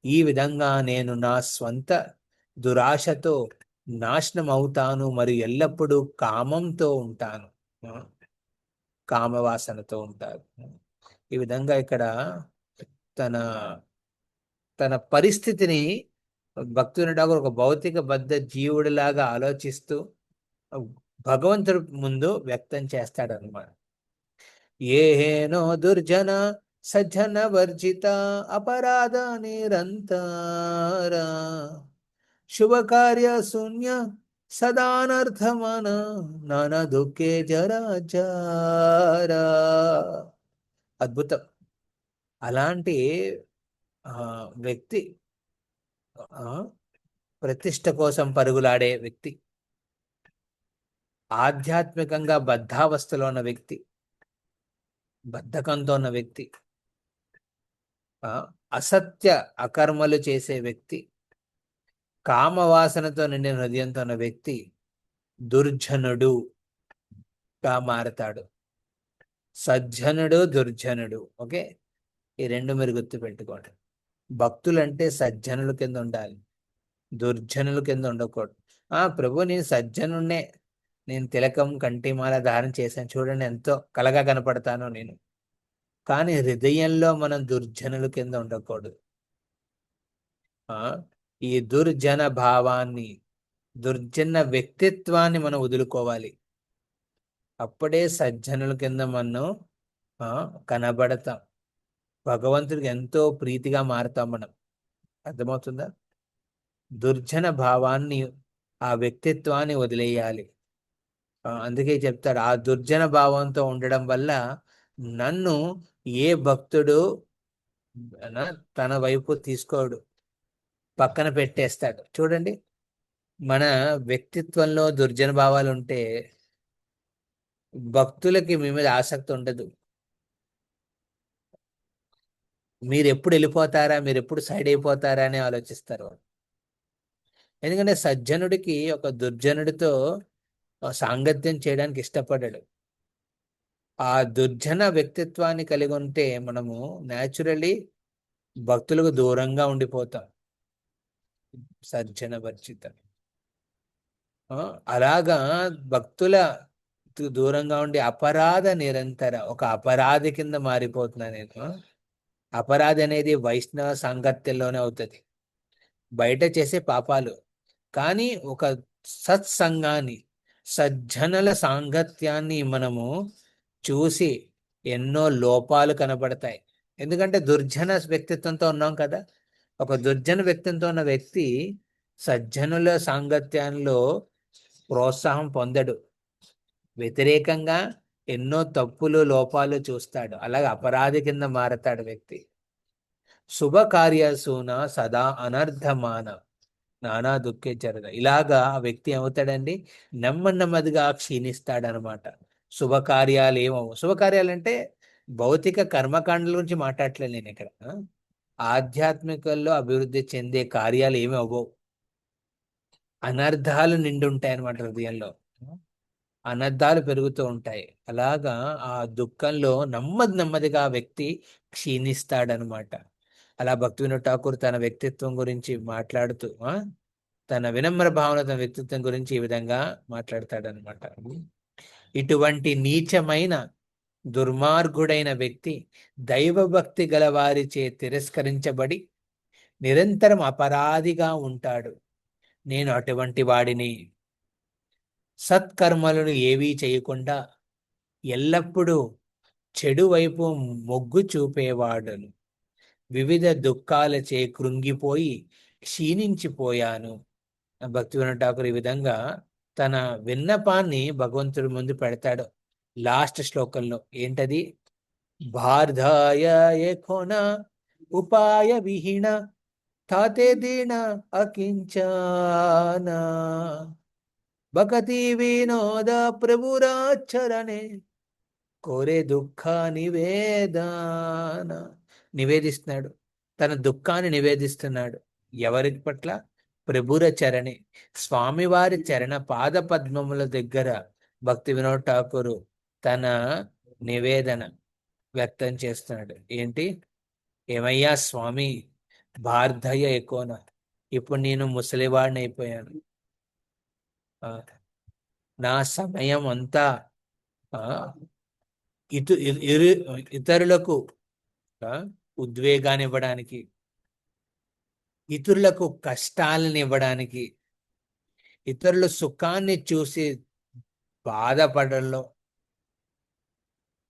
ఈ విధంగా నేను నా స్వంత దురాశతో నాశనం అవుతాను, మరియు ఎల్లప్పుడూ కామంతో ఉంటాను, కామవాసనతో ఉంటారు. ఈ విధంగా ఇక్కడ తన తన పరిస్థితిని భక్తుని ఒక భౌతిక బద్ధ జీవుడిలాగా ఆలోచిస్తూ భగవంతుడి ముందు వ్యక్తం చేస్తాడనమాట. ఏహేనో దుర్జన సజ్జన వర్జిత అపరాధ నిరంతర శుభకార్య శూన్య సదానర్థమన నానా దుఃఖే జరాచారా. అద్భుతం. అలాంటి వ్యక్తి, ఆ, ప్రతిష్ట కోసం పరుగులాడే వ్యక్తి, ఆధ్యాత్మికంగా బద్ధావస్థలో ఉన్న వ్యక్తి, బద్ధకంతో ఉన్న వ్యక్తి, అసత్య అకర్మలు చేసే వ్యక్తి, కామవాసనతో నిండిన హృదయంతో ఉన్న వ్యక్తి దుర్జనుడుగా మారతాడు. సజ్జనుడు, దుర్జనుడు, ఓకే. ఈ రెండు మీరు గుర్తుపెట్టుకోండి. భక్తులంటే సజ్జనుల కింద ఉండాలి, దుర్జనుల కింద ఉండకూడదు. ప్రభు నేను సజ్జనున్నే, నేను తిలకం కంటిమాల ధారణ చేశాను, చూడండి ఎంతో కలగా కనపడతానో నేను. కానీ హృదయంలో మనం దుర్జనుల కింద ఉండకూడదు. ఆ ఈ దుర్జన భావాన్ని, దుర్జన వ్యక్తిత్వాన్ని మనం వదులుకోవాలి. అప్పుడే సజ్జనుల కింద మనం కనబడతాం, భగవంతుడికి ఎంతో ప్రీతిగా మారుతాం మనం. అర్థమవుతుందా? దుర్జన భావాన్ని, ఆ వ్యక్తిత్వాన్ని వదిలేయాలి. అందుకే చెప్తాడు, ఆ దుర్జన భావంతో ఉండడం వల్ల నన్ను ఏ భక్తుడు తన వైపు తీసుకోడు, పక్కన పెట్టేస్తాడు. చూడండి, మన వ్యక్తిత్వంలో దుర్జన భావాలు ఉంటే భక్తులకి మీ మీద ఆసక్తి ఉండదు. మీరు ఎప్పుడు వెళ్ళిపోతారా, మీరు ఎప్పుడు సైడ్ అయిపోతారా అని ఆలోచిస్తారు. ఎందుకంటే సజ్జనుడికి ఒక దుర్జనుడితో సాంగత్యం చేయడానికి ఇష్టపడ్డాడు. ఆ దుర్జన వ్యక్తిత్వాన్ని కలిగి ఉంటే మనము న్యాచురలీ భక్తులకు దూరంగా ఉండిపోతాం. సజ్జన వర్జిత. అలాగా భక్తుల దూరంగా ఉండి అపరాధ నిరంతర, ఒక అపరాధి కింద మారిపోతున్నా నేను. అపరాధి అనేది వైష్ణవ సాంగత్యంలోనే అవుతుంది, బయట చేసే పాపాలు. కానీ ఒక సత్సంగాన్ని, సజ్జనుల సాంగత్యాన్ని మనము చూసి ఎన్నో లోపాలు కనబడతాయి. ఎందుకంటే దుర్జన వ్యక్తిత్వంతో ఉన్నాం కదా. ఒక దుర్జన వ్యక్తిత్వంతో ఉన్న వ్యక్తి సజ్జనుల సాంగత్యంలో ప్రోత్సాహం పొందడు, వ్యతిరేకంగా ఎన్నో తప్పులు లోపాలు చూస్తాడు, అలాగే అపరాధి కింద మారతాడు వ్యక్తి. శుభకార్యసూన సదా అనర్ధమాన నానా దుఃఖే జరగ. ఇలాగా ఆ వ్యక్తి ఏమవుతాడండి, నెమ్మదిగా క్షీణిస్తాడనమాట. శుభకార్యాలు ఏమవు, శుభకార్యాలు అంటే భౌతిక కర్మకాండల గురించి మాట్లాడట్లేదు నేను ఇక్కడ. ఆధ్యాత్మికల్లో అభివృద్ధి చెందే కార్యాలు ఏమి అవ్వవు, అనర్థాలు నిండి ఉంటాయి అన్నమాట హృదయంలో. అనర్థాలు పెరుగుతూ ఉంటాయి. అలాగా ఆ దుఃఖంలో నెమ్మదిగా ఆ వ్యక్తి క్షీణిస్తాడనమాట. అలా భక్తి వినోద్ ఠాకూర్ తన వ్యక్తిత్వం గురించి మాట్లాడుతూ తన వినమ్ర భావన, తన వ్యక్తిత్వం గురించి ఈ విధంగా మాట్లాడతాడనమాట. ఇటువంటి నీచమైన దుర్మార్గుడైన వ్యక్తి దైవభక్తి గల వారిచే తిరస్కరించబడి నిరంతరం అపరాధిగా ఉంటాడు. నేను అటువంటి వాడిని, సత్కర్మలను ఏవీ చేయకుండా ఎల్లప్పుడూ చెడు వైపు మొగ్గు చూపేవాడును. వివిధ దుఃఖాలచే కృంగిపోయి క్షీణించిపోయాను. భక్తి వినోద్ ఠాకూర్ ఈ విధంగా తన విన్నపాన్ని భగవంతుడి ముందు పెడతాడు. లాస్ట్ శ్లోకంలో ఏంటది, భార్ధాయ ఏకోన ఉపాయ విహీన తాతే దీన అకించన భకతి వినోద ప్రభురాచరణే కోరే దుఃఖ నివేదన. నివేదిస్తున్నాడు, తన దుఃఖాన్ని నివేదిస్తున్నాడు. ఎవరి పట్ల? ప్రభుర చరణి, స్వామివారి చరణ పాద పద్మముల దగ్గర భక్తి వినోద్ ఠాకూర్ తన నివేదన వ్యక్తం చేస్తున్నాడు. ఏంటి? ఏమయ్యా స్వామి, భార్ధయ్య ఎక్కువన, ఇప్పుడు నేను ముసలివాడిని అయిపోయాను, నా సమయం అంతా ఇతరులకు ఉద్వేగాన్ని ఇవ్వడానికి, ఇతరులకు కష్టాలను ఇవ్వడానికి, ఇతరుల సుఖాన్ని చూసి బాధపడడంలో,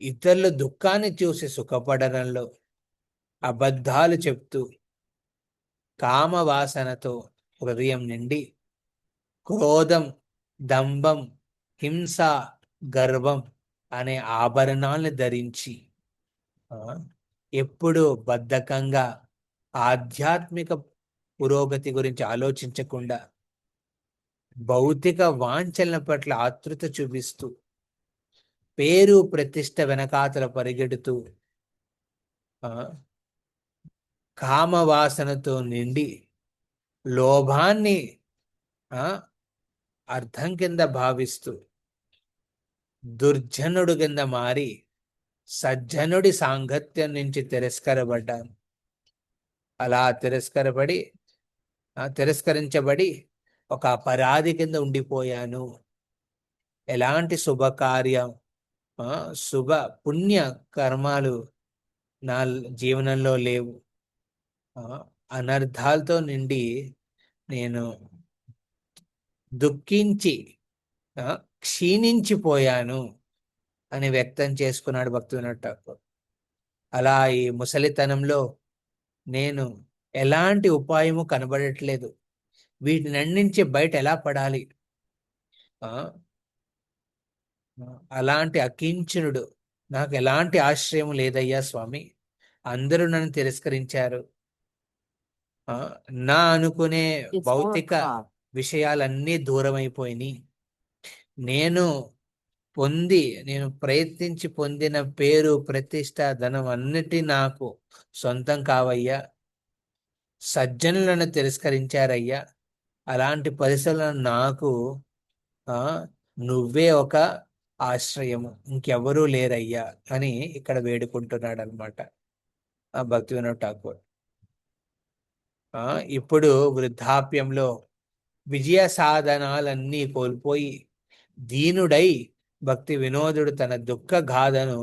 ఇతరుల దుఃఖాన్ని చూసి సుఖపడడంలో అబద్ధాలు చెప్తూ కామవాసనతో హృదయం నిండి క్రోధం, దంభం, హింస, గర్వం అనే ఆభరణాలను ధరించి ఎప్పుడు బద్ధకంగా ఆధ్యాత్మిక పురోగతి గురించి ఆలోచించకుండా భౌతిక వాంఛల పట్ల ఆతృత చూపిస్తూ పేరు ప్రతిష్ట వెనకాతల పరిగెడుతూ కామవాసనతో నిండి లోభాన్ని అర్థం కింద భావిస్తూ దుర్జనుడు కింద మారి సజ్జనుడి సాంగత్యం నుంచి తిరస్కరబడ్డాను. అలా తిరస్కరించబడి ఒక అపరాధి కింద ఉండిపోయాను. ఎలాంటి శుభకార్యం, శుభ పుణ్య కర్మాలు నా జీవనంలో లేవు. అనర్థాలతో నిండి నేను దుఃఖించి క్షీణించిపోయాను అని వ్యక్తం చేసుకున్నాడు భక్తివినోద్ ఠాకూర్. అలా ఈ ముసలితనంలో నేను ఎలాంటి ఉపాయము కనబడట్లేదు, వీటినన్నించి బయట ఎలా పడాలి, అలాంటి అకించనుడు, నాకు ఎలాంటి ఆశ్రయం లేదయ్యా స్వామి, అందరూ నన్ను తిరస్కరించారు, నా అనుకునే భౌతిక విషయాలన్నీ దూరమైపోయినాయి, నేను ప్రయత్నించి పొందిన పేరు, ప్రతిష్ట, ధనం అన్నిటి నాకు సొంతం కావయ్యా, సజ్జనులను తిరస్కరించారయ్యా, అలాంటి పరిస్థితుల్లో నాకు నువ్వే ఒక ఆశ్రయము, ఇంకెవరూ లేరయ్యా అని ఇక్కడ వేడుకుంటున్నాడు అనమాట భక్తివినోద్ ఠాకూర్. ఇప్పుడు వృద్ధాప్యంలో విజయ సాధనాలన్నీ కోల్పోయి దీనుడై భక్తి వినోదుడు తన దుఃఖ గాథను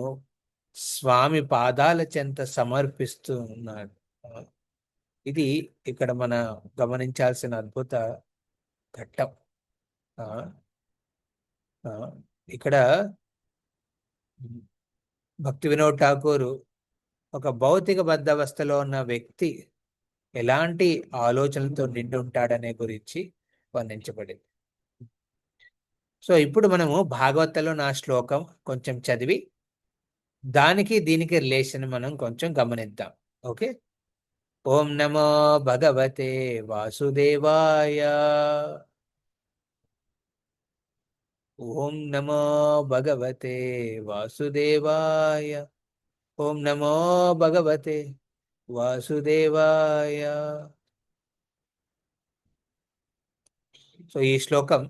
స్వామి పాదాల చెంత సమర్పిస్తూ ఉన్నాడు. ఇది ఇక్కడ మన గమనించాల్సిన అద్భుత ఘట్టం. ఇక్కడ భక్తి వినోద్ ఠాకూర్ ఒక భౌతిక బద్ధవస్థలో ఉన్న వ్యక్తి ఎలాంటి ఆలోచనలతో నిండి ఉంటాడనే గురించి వర్ణించబడింది. సో ఇప్పుడు మనము భాగవతంలో నా శ్లోకం కొంచెం చదివి దానికి దీనికి రిలేషన్ మనం కొంచెం గమనిద్దాం. ఓకే. ఓం నమో భగవతే వాసుదేవాయ. ఓం నమో భగవతే వాసుదేవాయ. ఓం నమో భగవతే వాసుదేవాయ. సో ఈ శ్లోకం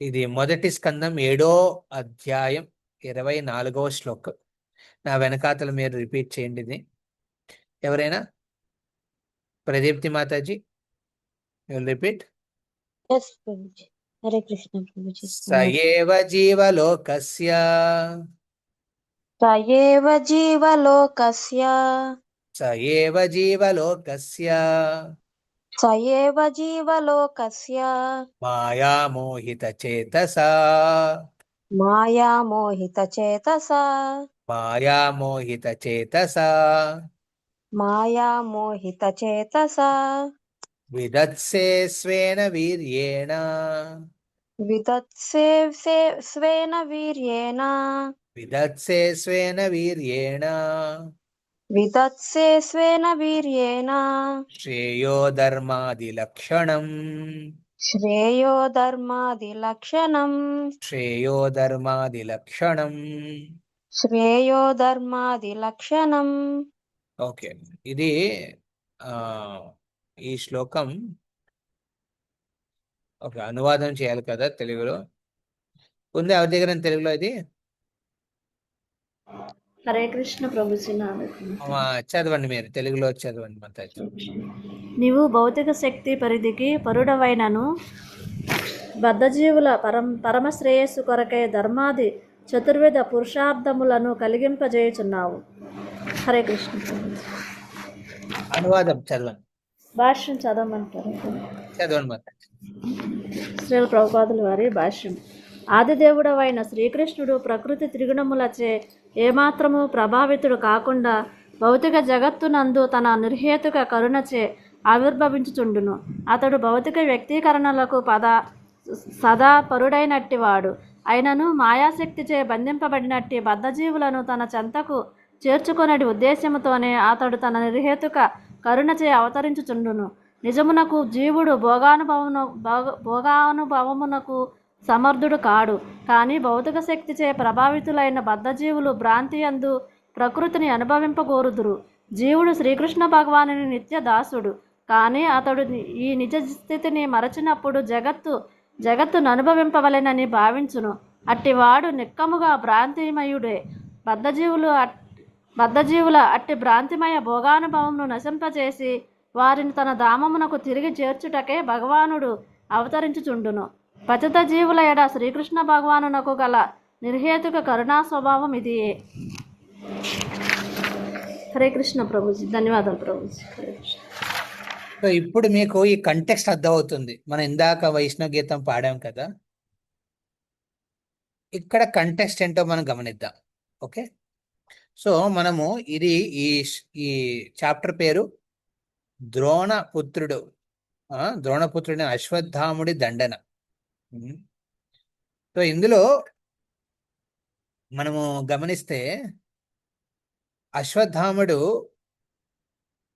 ఇది మొదటి స్కందం 7వ అధ్యాయం 24వ శ్లోకం. నా వెనకాతలు మీరు రిపీట్ చేయండి. ఇది ఎవరైనా? ప్రదీప్తి మాతాజీ, రిపీట్. హరే కృష్ణ ప్రభుజీ. సయేవ జీవలోకస్య సయేవ జీవలోకస్య సయేవ జీవలోకస్య సయేవ జీవలోకస్య మాయామోహిత చేతసా మాయామోహిత చేతసా మాయామోహిత చేతసా మాయామోహిత చేతసా విదత్సే స్వేన వీర్యేణ విదత్సే స్వేన వీర్యేణ విదత్సే స్వేన వీర్యేణ విదత్సే స్వేన వీర్యేణ శ్రేయో ధర్మాది లక్షణం శ్రేయో ధర్మాది లక్షణం శ్రేయో ధర్మాది లక్షణం శ్రేయో ధర్మాది లక్షణం. ఓకే. ఇది ఈ శ్లోకం ఒక అనువాదం చేయాలి కదా తెలుగులో. ఉంది ఎవరి దగ్గర తెలుగులో? ఇది హరే కృష్ణ ప్రభుజీ. చదవండి, మీరు తెలుగులో చదవండి మాతాజీ. నీవు భౌతిక శక్తి పరిధికి పరుడవైనను బద్ధజీవుల పరమశ్రేయస్సు కొరకై ధర్మాది చతుర్విధ పురుషార్థములను కలిగింపజేయుచున్నావు. హరే కృష్ణ ప్రభుజీ. అనువాదం చదవండి. భాష్యం చదవమంటారు. చదవండి మాతాజీ. శ్రీల ప్రభుపాదుల వారి భాష్యం. ఆదిదేవుడవైన శ్రీకృష్ణుడు ప్రకృతి త్రిగుణములచే ఏమాత్రము ప్రభావితుడు కాకుండా భౌతిక జగత్తునందు తన నిర్హేతుక కరుణచే ఆవిర్భవించుచుండును. అతడు భౌతిక వ్యక్తీకరణలకు సదా పరుడైనట్టివాడు. అయినను మాయాశక్తిచే బంధింపబడినట్టి బద్ధజీవులను తన చెంతకు చేర్చుకొనటి ఉద్దేశ్యముతోనే అతడు తన నిర్హేతుక కరుణచే అవతరించుచుండును. నిజమునకు జీవుడు భోగానుభవమునకు సమర్థుడు కాడు. కానీ భౌతిక శక్తిచే ప్రభావితులైన బద్ధజీవులు భ్రాంతియందు ప్రకృతిని అనుభవింపగోరుదురు. జీవుడు శ్రీకృష్ణ భగవానుని నిత్య దాసుడు. కానీ అతడు ఈ నిజ స్థితిని మరచినప్పుడు జగత్తును అనుభవింపవలెనని భావించును. అట్టివాడు నిక్కముగా భ్రాంతిమయుడే. బద్ధజీవుల అట్టి భ్రాంతిమయ భోగానుభవంను నశింపచేసి వారిని తన ధామమునకు తిరిగి చేర్చుటకే భగవానుడు అవతరించుచుండును. పతిత జీవుల ఎడ శ్రీకృష్ణ భగవానునకు గల నిర్హేతుక కరుణా స్వభావం ఇదియే. హరే కృష్ణ ప్రభుజీ. ధన్యవాదాలు ప్రభుజీ. హరే కృష్ణ. సో ఇప్పుడు మీకు ఈ కంటెక్స్ట్ అర్థమవుతుంది. మనం ఇందాక వైష్ణవ గీతం పాడాం కదా, ఇక్కడ కంటెక్స్ట్ ఏంటో మనం గమనిద్దాం. ఓకే, సో మనము ఇది ఈ ఈ చాప్టర్ పేరు ద్రోణపుత్రుడు, ద్రోణపుత్రుడి అశ్వత్థాముడి దండన. సో ఇందులో మనము గమనిస్తే అశ్వత్థాముడు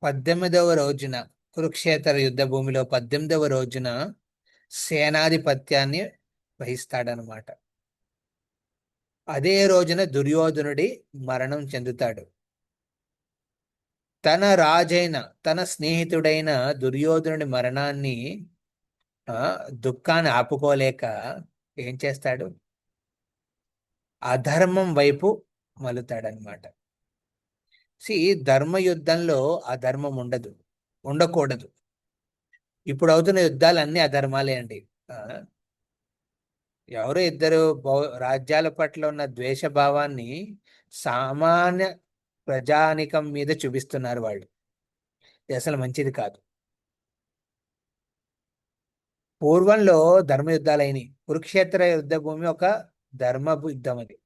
18వ రోజున కురుక్షేత్ర యుద్ధ భూమిలో 18వ రోజున సేనాధిపత్యాన్ని వహిస్తాడనమాట. అదే రోజున దుర్యోధనుడి మరణం చెందుతాడు. తన రాజైన తన స్నేహితుడైన దుర్యోధనుడి మరణాన్ని దుఃఖాన్ని ఆపుకోలేక ఏం చేస్తాడు, అధర్మం వైపు మలుతాడనమాట. ధర్మయుద్ధంలో అధర్మం ఉండకూడదు. ఇప్పుడు అవుతున్న యుద్ధాలన్నీ అధర్మాలే అండి. ఎవరో ఇద్దరు రాజ్యాల పట్ల ఉన్న ద్వేషభావాన్ని సామాన్య ప్రజానికం మీద చూపిస్తున్నారు వాళ్ళు. ఇది అసలు మంచిది కాదు. పూర్వంలో ధర్మయుద్ధాలైనవి. కురుక్షేత్ర యుద్ధ భూమి ఒక ధర్మ యుద్ధం. అది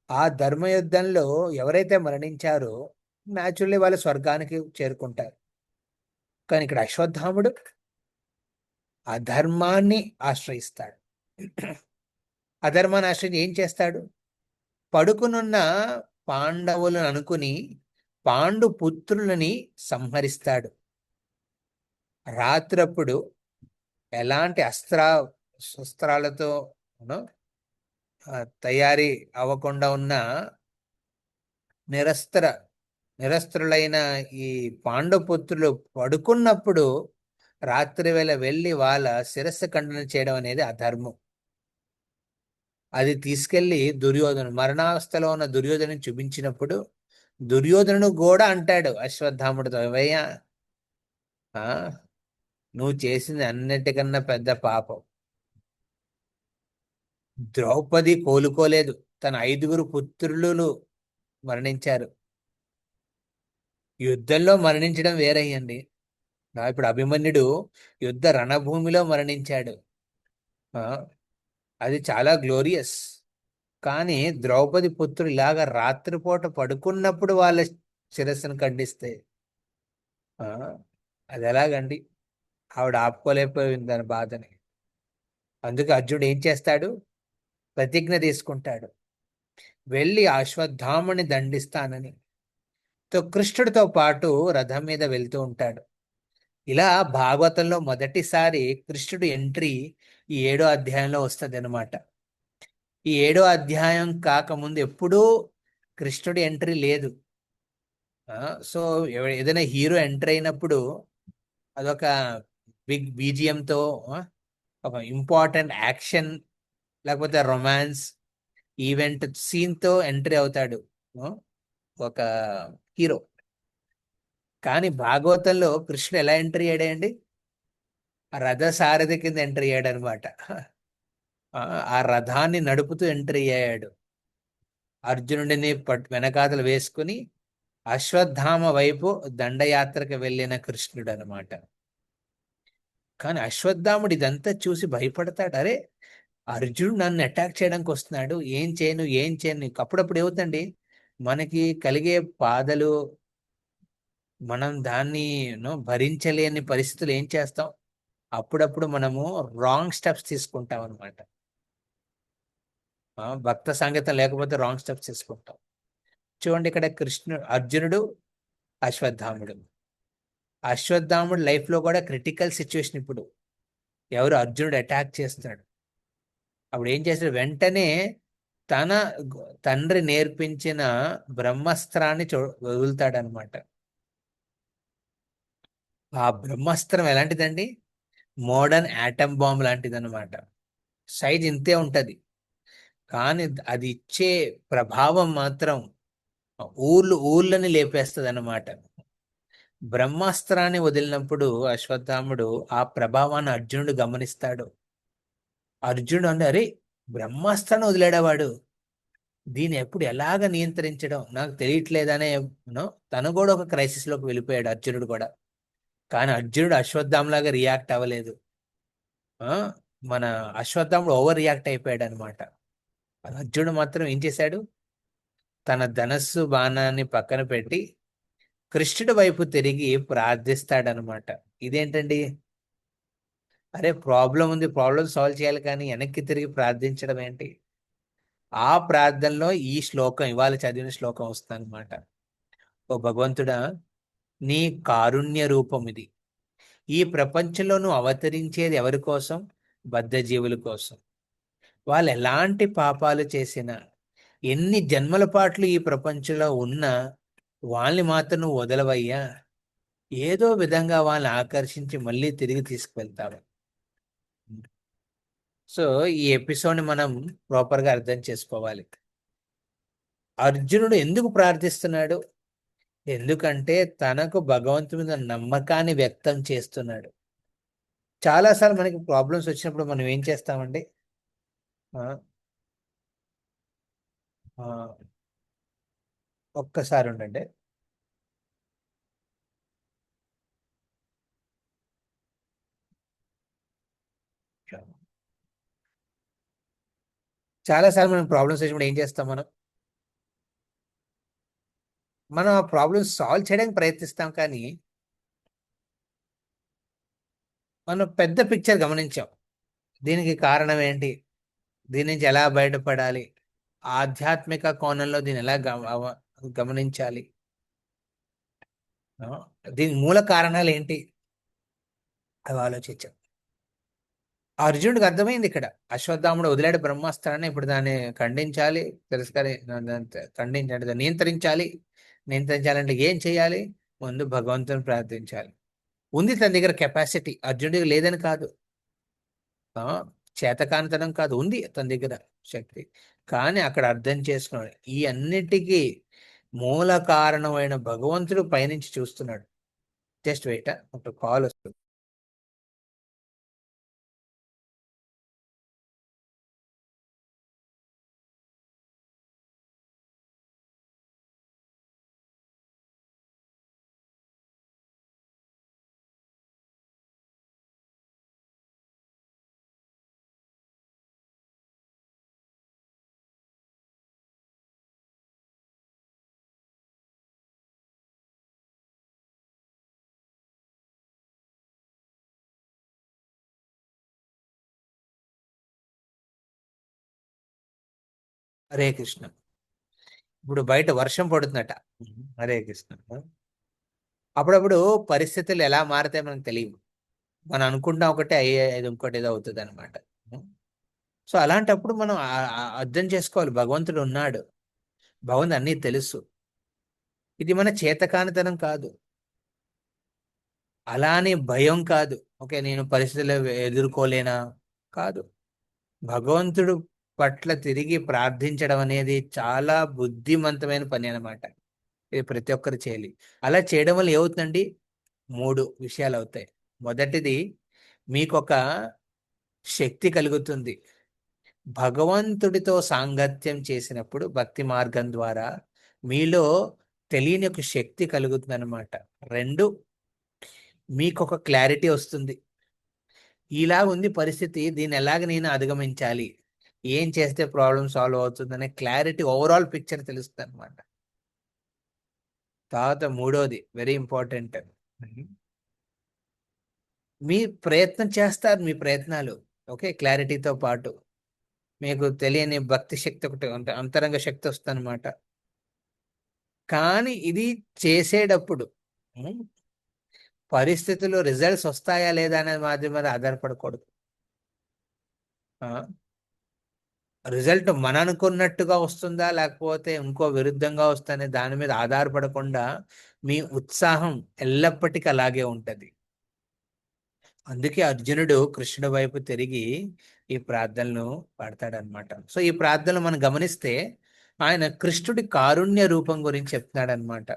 ఆ ధర్మయుద్ధంలో ఎవరైతే మరణించారో న్యాచురల్లీ వాళ్ళు స్వర్గానికి చేరుకుంటారు. కానీ ఇక్కడ అశ్వత్థాముడు అధర్మాన్ని ఆశ్రయిస్తాడు. అధర్మాన్ని ఆశ్రయించి ఏం చేస్తాడు, పడుకునున్న పాండవులను అనుకుని పాండు పుత్రులని సంహరిస్తాడు. రాత్రప్పుడు ఎలాంటి శస్త్రాలతో తయారీ అవ్వకుండా ఉన్న నిరస్త్రులైన ఈ పాండుపుత్రులు పడుకున్నప్పుడు రాత్రి వేళ వెళ్ళి వాళ్ళ శిరస్సు ఖండన చేయడం అనేది అధర్మం. అది తీసుకెళ్లి దుర్యోధను మరణావస్థలో ఉన్న దుర్యోధను చూపించినప్పుడు దుర్యోధనుడు కూడా అంటాడు అశ్వత్థాముడితో, ఏవయ్యా నువ్వు చేసింది అన్నిటికన్నా పెద్ద పాపం. ద్రౌపది కోలుకోలేదు, తన 5గురు పుత్రులు మరణించారు. యుద్ధంలో మరణించడం వేరయ్యండి. ఇప్పుడు అభిమన్యుడు యుద్ధ రణభూమిలో మరణించాడు, అది చాలా గ్లోరియస్. కానీ ద్రౌపది పుత్రులు ఇలాగా రాత్రిపూట పడుకున్నప్పుడు వాళ్ళ శిరస్సును ఖండిస్తే అది ఎలాగండి? ఆవిడ ఆపుకోలేకపోయింది దాని బాధని. అందుకే అర్జునుడు ఏం చేస్తాడు, ప్రతిజ్ఞ తీసుకుంటాడు, వెళ్ళి అశ్వత్థాముని దండిస్తానని. కృష్ణుడితో పాటు రథం మీద వెళ్తూ ఉంటాడు. ఇలా భాగవతంలో మొదటిసారి కృష్ణుడు ఎంట్రీ ఈ 7వ అధ్యాయంలో వస్తుంది అనమాట. ఈ 7వ అధ్యాయం కాకముందు ఎప్పుడూ కృష్ణుడి ఎంట్రీ లేదు. సో ఏదైనా హీరో ఎంటర్ అయినప్పుడు అదొక బిగ్ బీజిఎంతో ఒక ఇంపార్టెంట్ యాక్షన్ లేకపోతే రొమాన్స్ ఈవెంట్ సీన్తో ఎంట్రీ అవుతాడు ఒక హీరో. కానీ భాగవతంలో కృష్ణుడు ఎలా ఎంట్రీ అయ్యాడండి, రథసారథి కింద ఎంట్రీ అయ్యాడు అనమాట. ఆ రథాన్ని నడుపుతూ ఎంట్రీ అయ్యాడు. అర్జునుడిని వెనకాతలు వేసుకుని అశ్వత్థామ వైపు దండయాత్రకు వెళ్ళిన కృష్ణుడు అనమాట. కానీ అశ్వత్థాముడు ఇదంతా చూసి భయపడతాడు. అరే, అర్జునుడు నన్ను అటాక్ చేయడానికి వస్తున్నాడు, ఏం చేయను. అప్పుడప్పుడు ఏమవుతండి, మనకి కలిగే బాధలు, మనం దాన్ని భరించలేని పరిస్థితులు ఏం చేస్తాం, అప్పుడప్పుడు మనము రాంగ్ స్టెప్స్ తీసుకుంటాం అనమాట. భక్త సంగీతం లేకపోతే రాంగ్ స్టెప్స్ తీసుకుంటాం. చూడండి, ఇక్కడ అర్జునుడు, అశ్వత్థాముడు లైఫ్లో కూడా క్రిటికల్ సిచ్యువేషన్. ఇప్పుడు ఎవరు అర్జునుడు అటాక్ చేస్తున్నాడు. అప్పుడు ఏం చేస్తాడు, వెంటనే తన తండ్రి నేర్పించిన బ్రహ్మాస్త్రాన్ని వదులుతాడనమాట. ఆ బ్రహ్మాస్త్రం ఎలాంటిదండి, మోడర్న్ యాటమ్ బాంబ్ లాంటిది అనమాట. సైజ్ ఇంతే ఉంటది. కానీ అది ఇచ్చే ప్రభావం మాత్రం ఊళ్ళని లేపేస్తుంది అన్నమాట. బ్రహ్మాస్త్రాన్ని వదిలినప్పుడు అశ్వత్థాముడు ఆ ప్రభావాన్ని అర్జునుడు గమనిస్తాడు. అర్జునుడు అంటే అరే, బ్రహ్మాస్త్రాన్ని వదిలేడవాడు, దీన్ని ఎప్పుడు ఎలాగ నియంత్రించడం నాకు తెలియట్లేదనే తను కూడా ఒక క్రైసిస్ లోకి వెళ్ళిపోయాడు అర్జునుడు కూడా. కానీ అర్జునుడు అశ్వత్థామలాగా రియాక్ట్ అవ్వలేదు. ఆ మన అశ్వత్థాముడు ఓవర్ రియాక్ట్ అయిపోయాడు అనమాట. అర్జునుడు మాత్రం ఏం చేశాడు, తన ధనస్సు బాణాన్ని పక్కన పెట్టి కృష్ణుడి వైపు తిరిగి ప్రార్థిస్తాడనమాట. ఇదేంటండి, అరే ప్రాబ్లం ఉంది, ప్రాబ్లం సాల్వ్ చేయాలి, కానీ వెనక్కి తిరిగి ప్రార్థించడం ఏంటి? ఆ ప్రార్థనలో ఈ శ్లోకం, ఇవాళ చదివిన శ్లోకం వస్తుంది అనమాట. ఓ భగవంతుడా, నీ కారుణ్య రూపం ఇది. ఈ ప్రపంచంలో నువ్వు అవతరించేది ఎవరి కోసం? బద్ధజీవుల కోసం. వాళ్ళు ఎలాంటి పాపాలు చేసినా, ఎన్ని జన్మల పాటలు ఈ ప్రపంచంలో ఉన్నా వాళ్ళని మాత్రం నువ్వు వదలవయ్యా. ఏదో విధంగా వాళ్ళని ఆకర్షించి మళ్ళీ తిరిగి తీసుకువెళ్తావు. సో ఈ ఎపిసోడ్ని మనం ప్రాపర్గా అర్థం చేసుకోవాలి. అర్జునుడు ఎందుకు ప్రార్థిస్తున్నాడు? ఎందుకంటే తనకు భగవంతుడి మీద నమ్మకాన్ని వ్యక్తం చేస్తున్నాడు. చాలాసార్లు మనకి ప్రాబ్లమ్స్ వచ్చినప్పుడు మనం ఏం చేస్తామండి, ఆ, ఆ, ఒక్కసారి ఉండండి. చాలాసార్లు మనం ప్రాబ్లమ్స్ వచ్చినప్పుడు ఏం చేస్తాం, మనం ఆ ప్రాబ్లమ్స్ సాల్వ్ చేయడానికి ప్రయత్నిస్తాం, కానీ మనం పెద్ద పిక్చర్ గమనించాం. దీనికి కారణం ఏంటి, దీని నుంచి ఎలా బయటపడాలి, ఆధ్యాత్మిక కోణంలో దీన్ని ఎలా గమనించాలి, ఆ, దీని మూల కారణాలు ఏంటి, అవి ఆలోచించాం. అర్జునుడికి అర్థమైంది ఇక్కడ, అశ్వత్థాముడు వదిలాడు బ్రహ్మాస్త్రాన్ని, ఇప్పుడు దాన్ని ఖండించాలి, ఖండించాలి, దాన్ని నియంత్రించాలంటే ఏం చేయాలి? ముందు భగవంతుని ప్రార్థించాలి. ఉంది తన దగ్గర కెపాసిటీ, అర్జునుడికి లేదని కాదు, ఆ చేతకానితనం కాదు, ఉంది తన దగ్గర శక్తి. కానీ అక్కడ అర్థం చేసుకున్నాడు, ఈ అన్నిటికీ మూల కారణమైన భగవంతుడు పైనుంచి చూస్తున్నాడు. జస్ట్ వెయిట్, ఒక కాల్ వస్తుంది. హరే కృష్ణ. ఇప్పుడు బయట వర్షం పడుతుందట. హరే కృష్ణ. అప్పుడప్పుడు పరిస్థితులు ఎలా మారితే మనకు తెలియదు, మనం అనుకుంటాం ఒకటి అయ్యేది ఇంకోటి ఏదో అవుతుంది అనమాట. సో అలాంటప్పుడు మనం అర్థం చేసుకోవాలి, భగవంతుడు ఉన్నాడు, భగవంతుడు అన్నీ తెలుసు. ఇది మన చేతకానితనం కాదు, అలానే భయం కాదు, ఓకే నేను పరిస్థితులు ఎదుర్కోలేనా కాదు. భగవంతుడు పట్ల తిరిగి ప్రార్థించడం అనేది చాలా బుద్ధిమంతమైన పని అన్నమాట. ఇది ప్రతి ఒక్కరు చేయాలి. అలా చేయడం వల్ల ఏమవుతుందండి, 3 విషయాలు అవుతాయి. మొదటిది, మీకు ఒక శక్తి కలుగుతుంది. భగవంతుడితో సాంగత్యం చేసినప్పుడు భక్తి మార్గం ద్వారా మీలో తెలియని ఒక శక్తి కలుగుతుంది అనమాట. 2, మీకు ఒక క్లారిటీ వస్తుంది, ఇలా ఉంది పరిస్థితి, దీన్ని ఎలాగ నేను అధిగమించాలి, ఏం చేస్తే ప్రాబ్లం సాల్వ్ అవుతుంది అనే క్లారిటీ, ఓవరాల్ పిక్చర్ తెలుస్తుంది అనమాట. తర్వాత 3వది వెరీ ఇంపార్టెంట్, మీ ప్రయత్నం చేస్తారు, మీ ప్రయత్నాలు ఓకే, క్లారిటీతో పాటు మీకు తెలియని భక్తి శక్తి ఒకటి అంటే అంతరంగ శక్తి వస్తుంది అనమాట. కానీ ఇది చేసేటప్పుడు పరిస్థితులు రిజల్ట్స్ వస్తాయా లేదా అనేది మాత్రం మీద ఆధారపడకూడదు. రిజల్ట్ మన అనుకున్నట్టుగా వస్తుందా లేకపోతే ఇంకో విరుద్ధంగా వస్తుందనే దాని మీద ఆధారపడకుండా మీ ఉత్సాహం ఎల్లప్పటికీ అలాగే ఉంటుంది. అందుకే అర్జునుడు కృష్ణుడి వైపు తిరిగి ఈ ప్రార్థనలు పాడతాడనమాట. సో ఈ ప్రార్థనలు మనం గమనిస్తే ఆయన కృష్ణుడి కారుణ్య రూపం గురించి చెప్తున్నాడనమాట.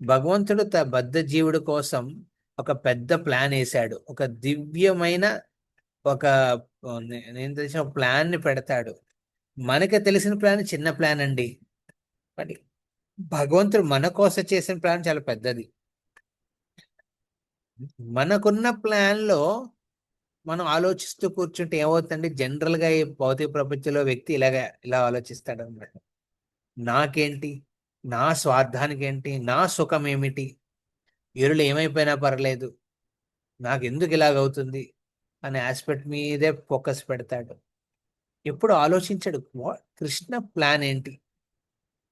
భగవంతుడు బద్ధ జీవుడి కోసం ఒక పెద్ద ప్లాన్ వేశాడు. ఒక దివ్యమైన ఒక నేను తెలిసిన ఒక ప్లాన్ ని పెడతాడు. మనకి తెలిసిన ప్లాన్ చిన్న ప్లాన్ అండి. మరి భగవంతుడు మన కోసం చేసిన ప్లాన్ చాలా పెద్దది. మనకున్న ప్లాన్ లో మనం ఆలోచిస్తూ కూర్చుంటే ఏమవుతుందండి, జనరల్ గా ఈ భౌతిక ప్రపంచంలో వ్యక్తి ఇలా ఆలోచిస్తాడు అనమాట. నాకేంటి, నా స్వార్థానికి ఏంటి, నా సుఖం ఏమిటి, ఇరులు ఏమైపోయినా పర్లేదు, నాకు ఎందుకు ఇలాగవుతుంది అనే ఆస్పెక్ట్ మీదే ఫోకస్ పెడతాడు. ఎప్పుడు ఆలోచించాడు కృష్ణ ప్లాన్ ఏంటి,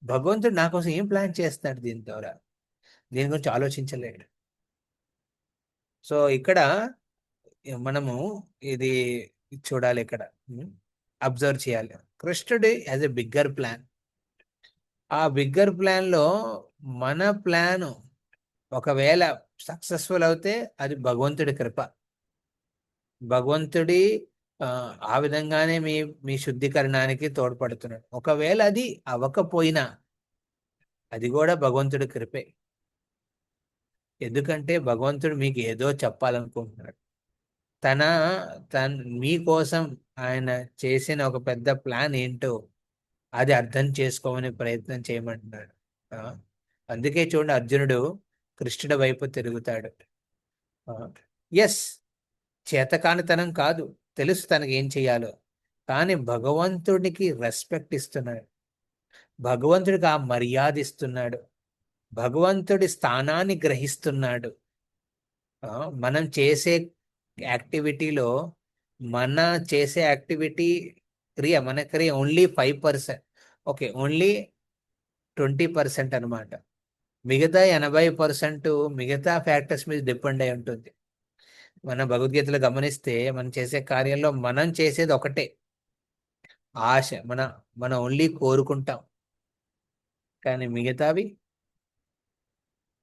భగవంతుడు నా కోసం ఏం ప్లాన్ చేస్తాడు దీని ద్వారా, దీని గురించి ఆలోచించలేడు. సో ఇక్కడ మనము ఇది చూడాలి, ఇక్కడ అబ్జర్వ్ చేయాలి. కృష్ణుడు యాజ్ ఎ బిగ్గర్ ప్లాన్. ఆ బిగ్గర్ ప్లాన్ లో మన ప్లాన్ ఒకవేళ సక్సెస్ఫుల్ అవుతే అది భగవంతుడి కృప. భగవంతుడి ఆ విధంగానే మీ మీ శుద్ధీకరణానికి తోడ్పడుతున్నాడు. ఒకవేళ అది అవ్వకపోయినా అది కూడా భగవంతుడి కృపే. ఎందుకంటే భగవంతుడు మీకు ఏదో చెప్పాలనుకుంటున్నాడు. తన తన మీకోసం ఆయన చేసిన ఒక పెద్ద ప్లాన్ ఏంటో అది అర్థం చేసుకోమని ప్రయత్నం చేయమంటున్నాడు. అందుకే చూడండి, అర్జునుడు కృష్ణుడి వైపు తిరుగుతాడు. ఎస్, చేతకానితనం కాదు, తెలుసు తనకి ఏం చెయ్యాలో, కానీ భగవంతుడికి రెస్పెక్ట్ ఇస్తున్నాడు, భగవంతుడికి ఆ మర్యాద ఇస్తున్నాడు, భగవంతుడి స్థానాన్ని గ్రహిస్తున్నాడు. మనం చేసే యాక్టివిటీలో మన క్రియ ఓన్లీ 5%, ఓకే, ఓన్లీ 20% అనమాట. మిగతా 80% మిగతా ఫ్యాక్టర్స్ మీద డిపెండ్ అయి ఉంటుంది. మన భగవద్గీతలో గమనిస్తే మనం చేసే కార్యంలో మనం చేసేది ఒకటే, ఆశ. మనం ఓన్లీ కోరుకుంటాం, కానీ మిగతావి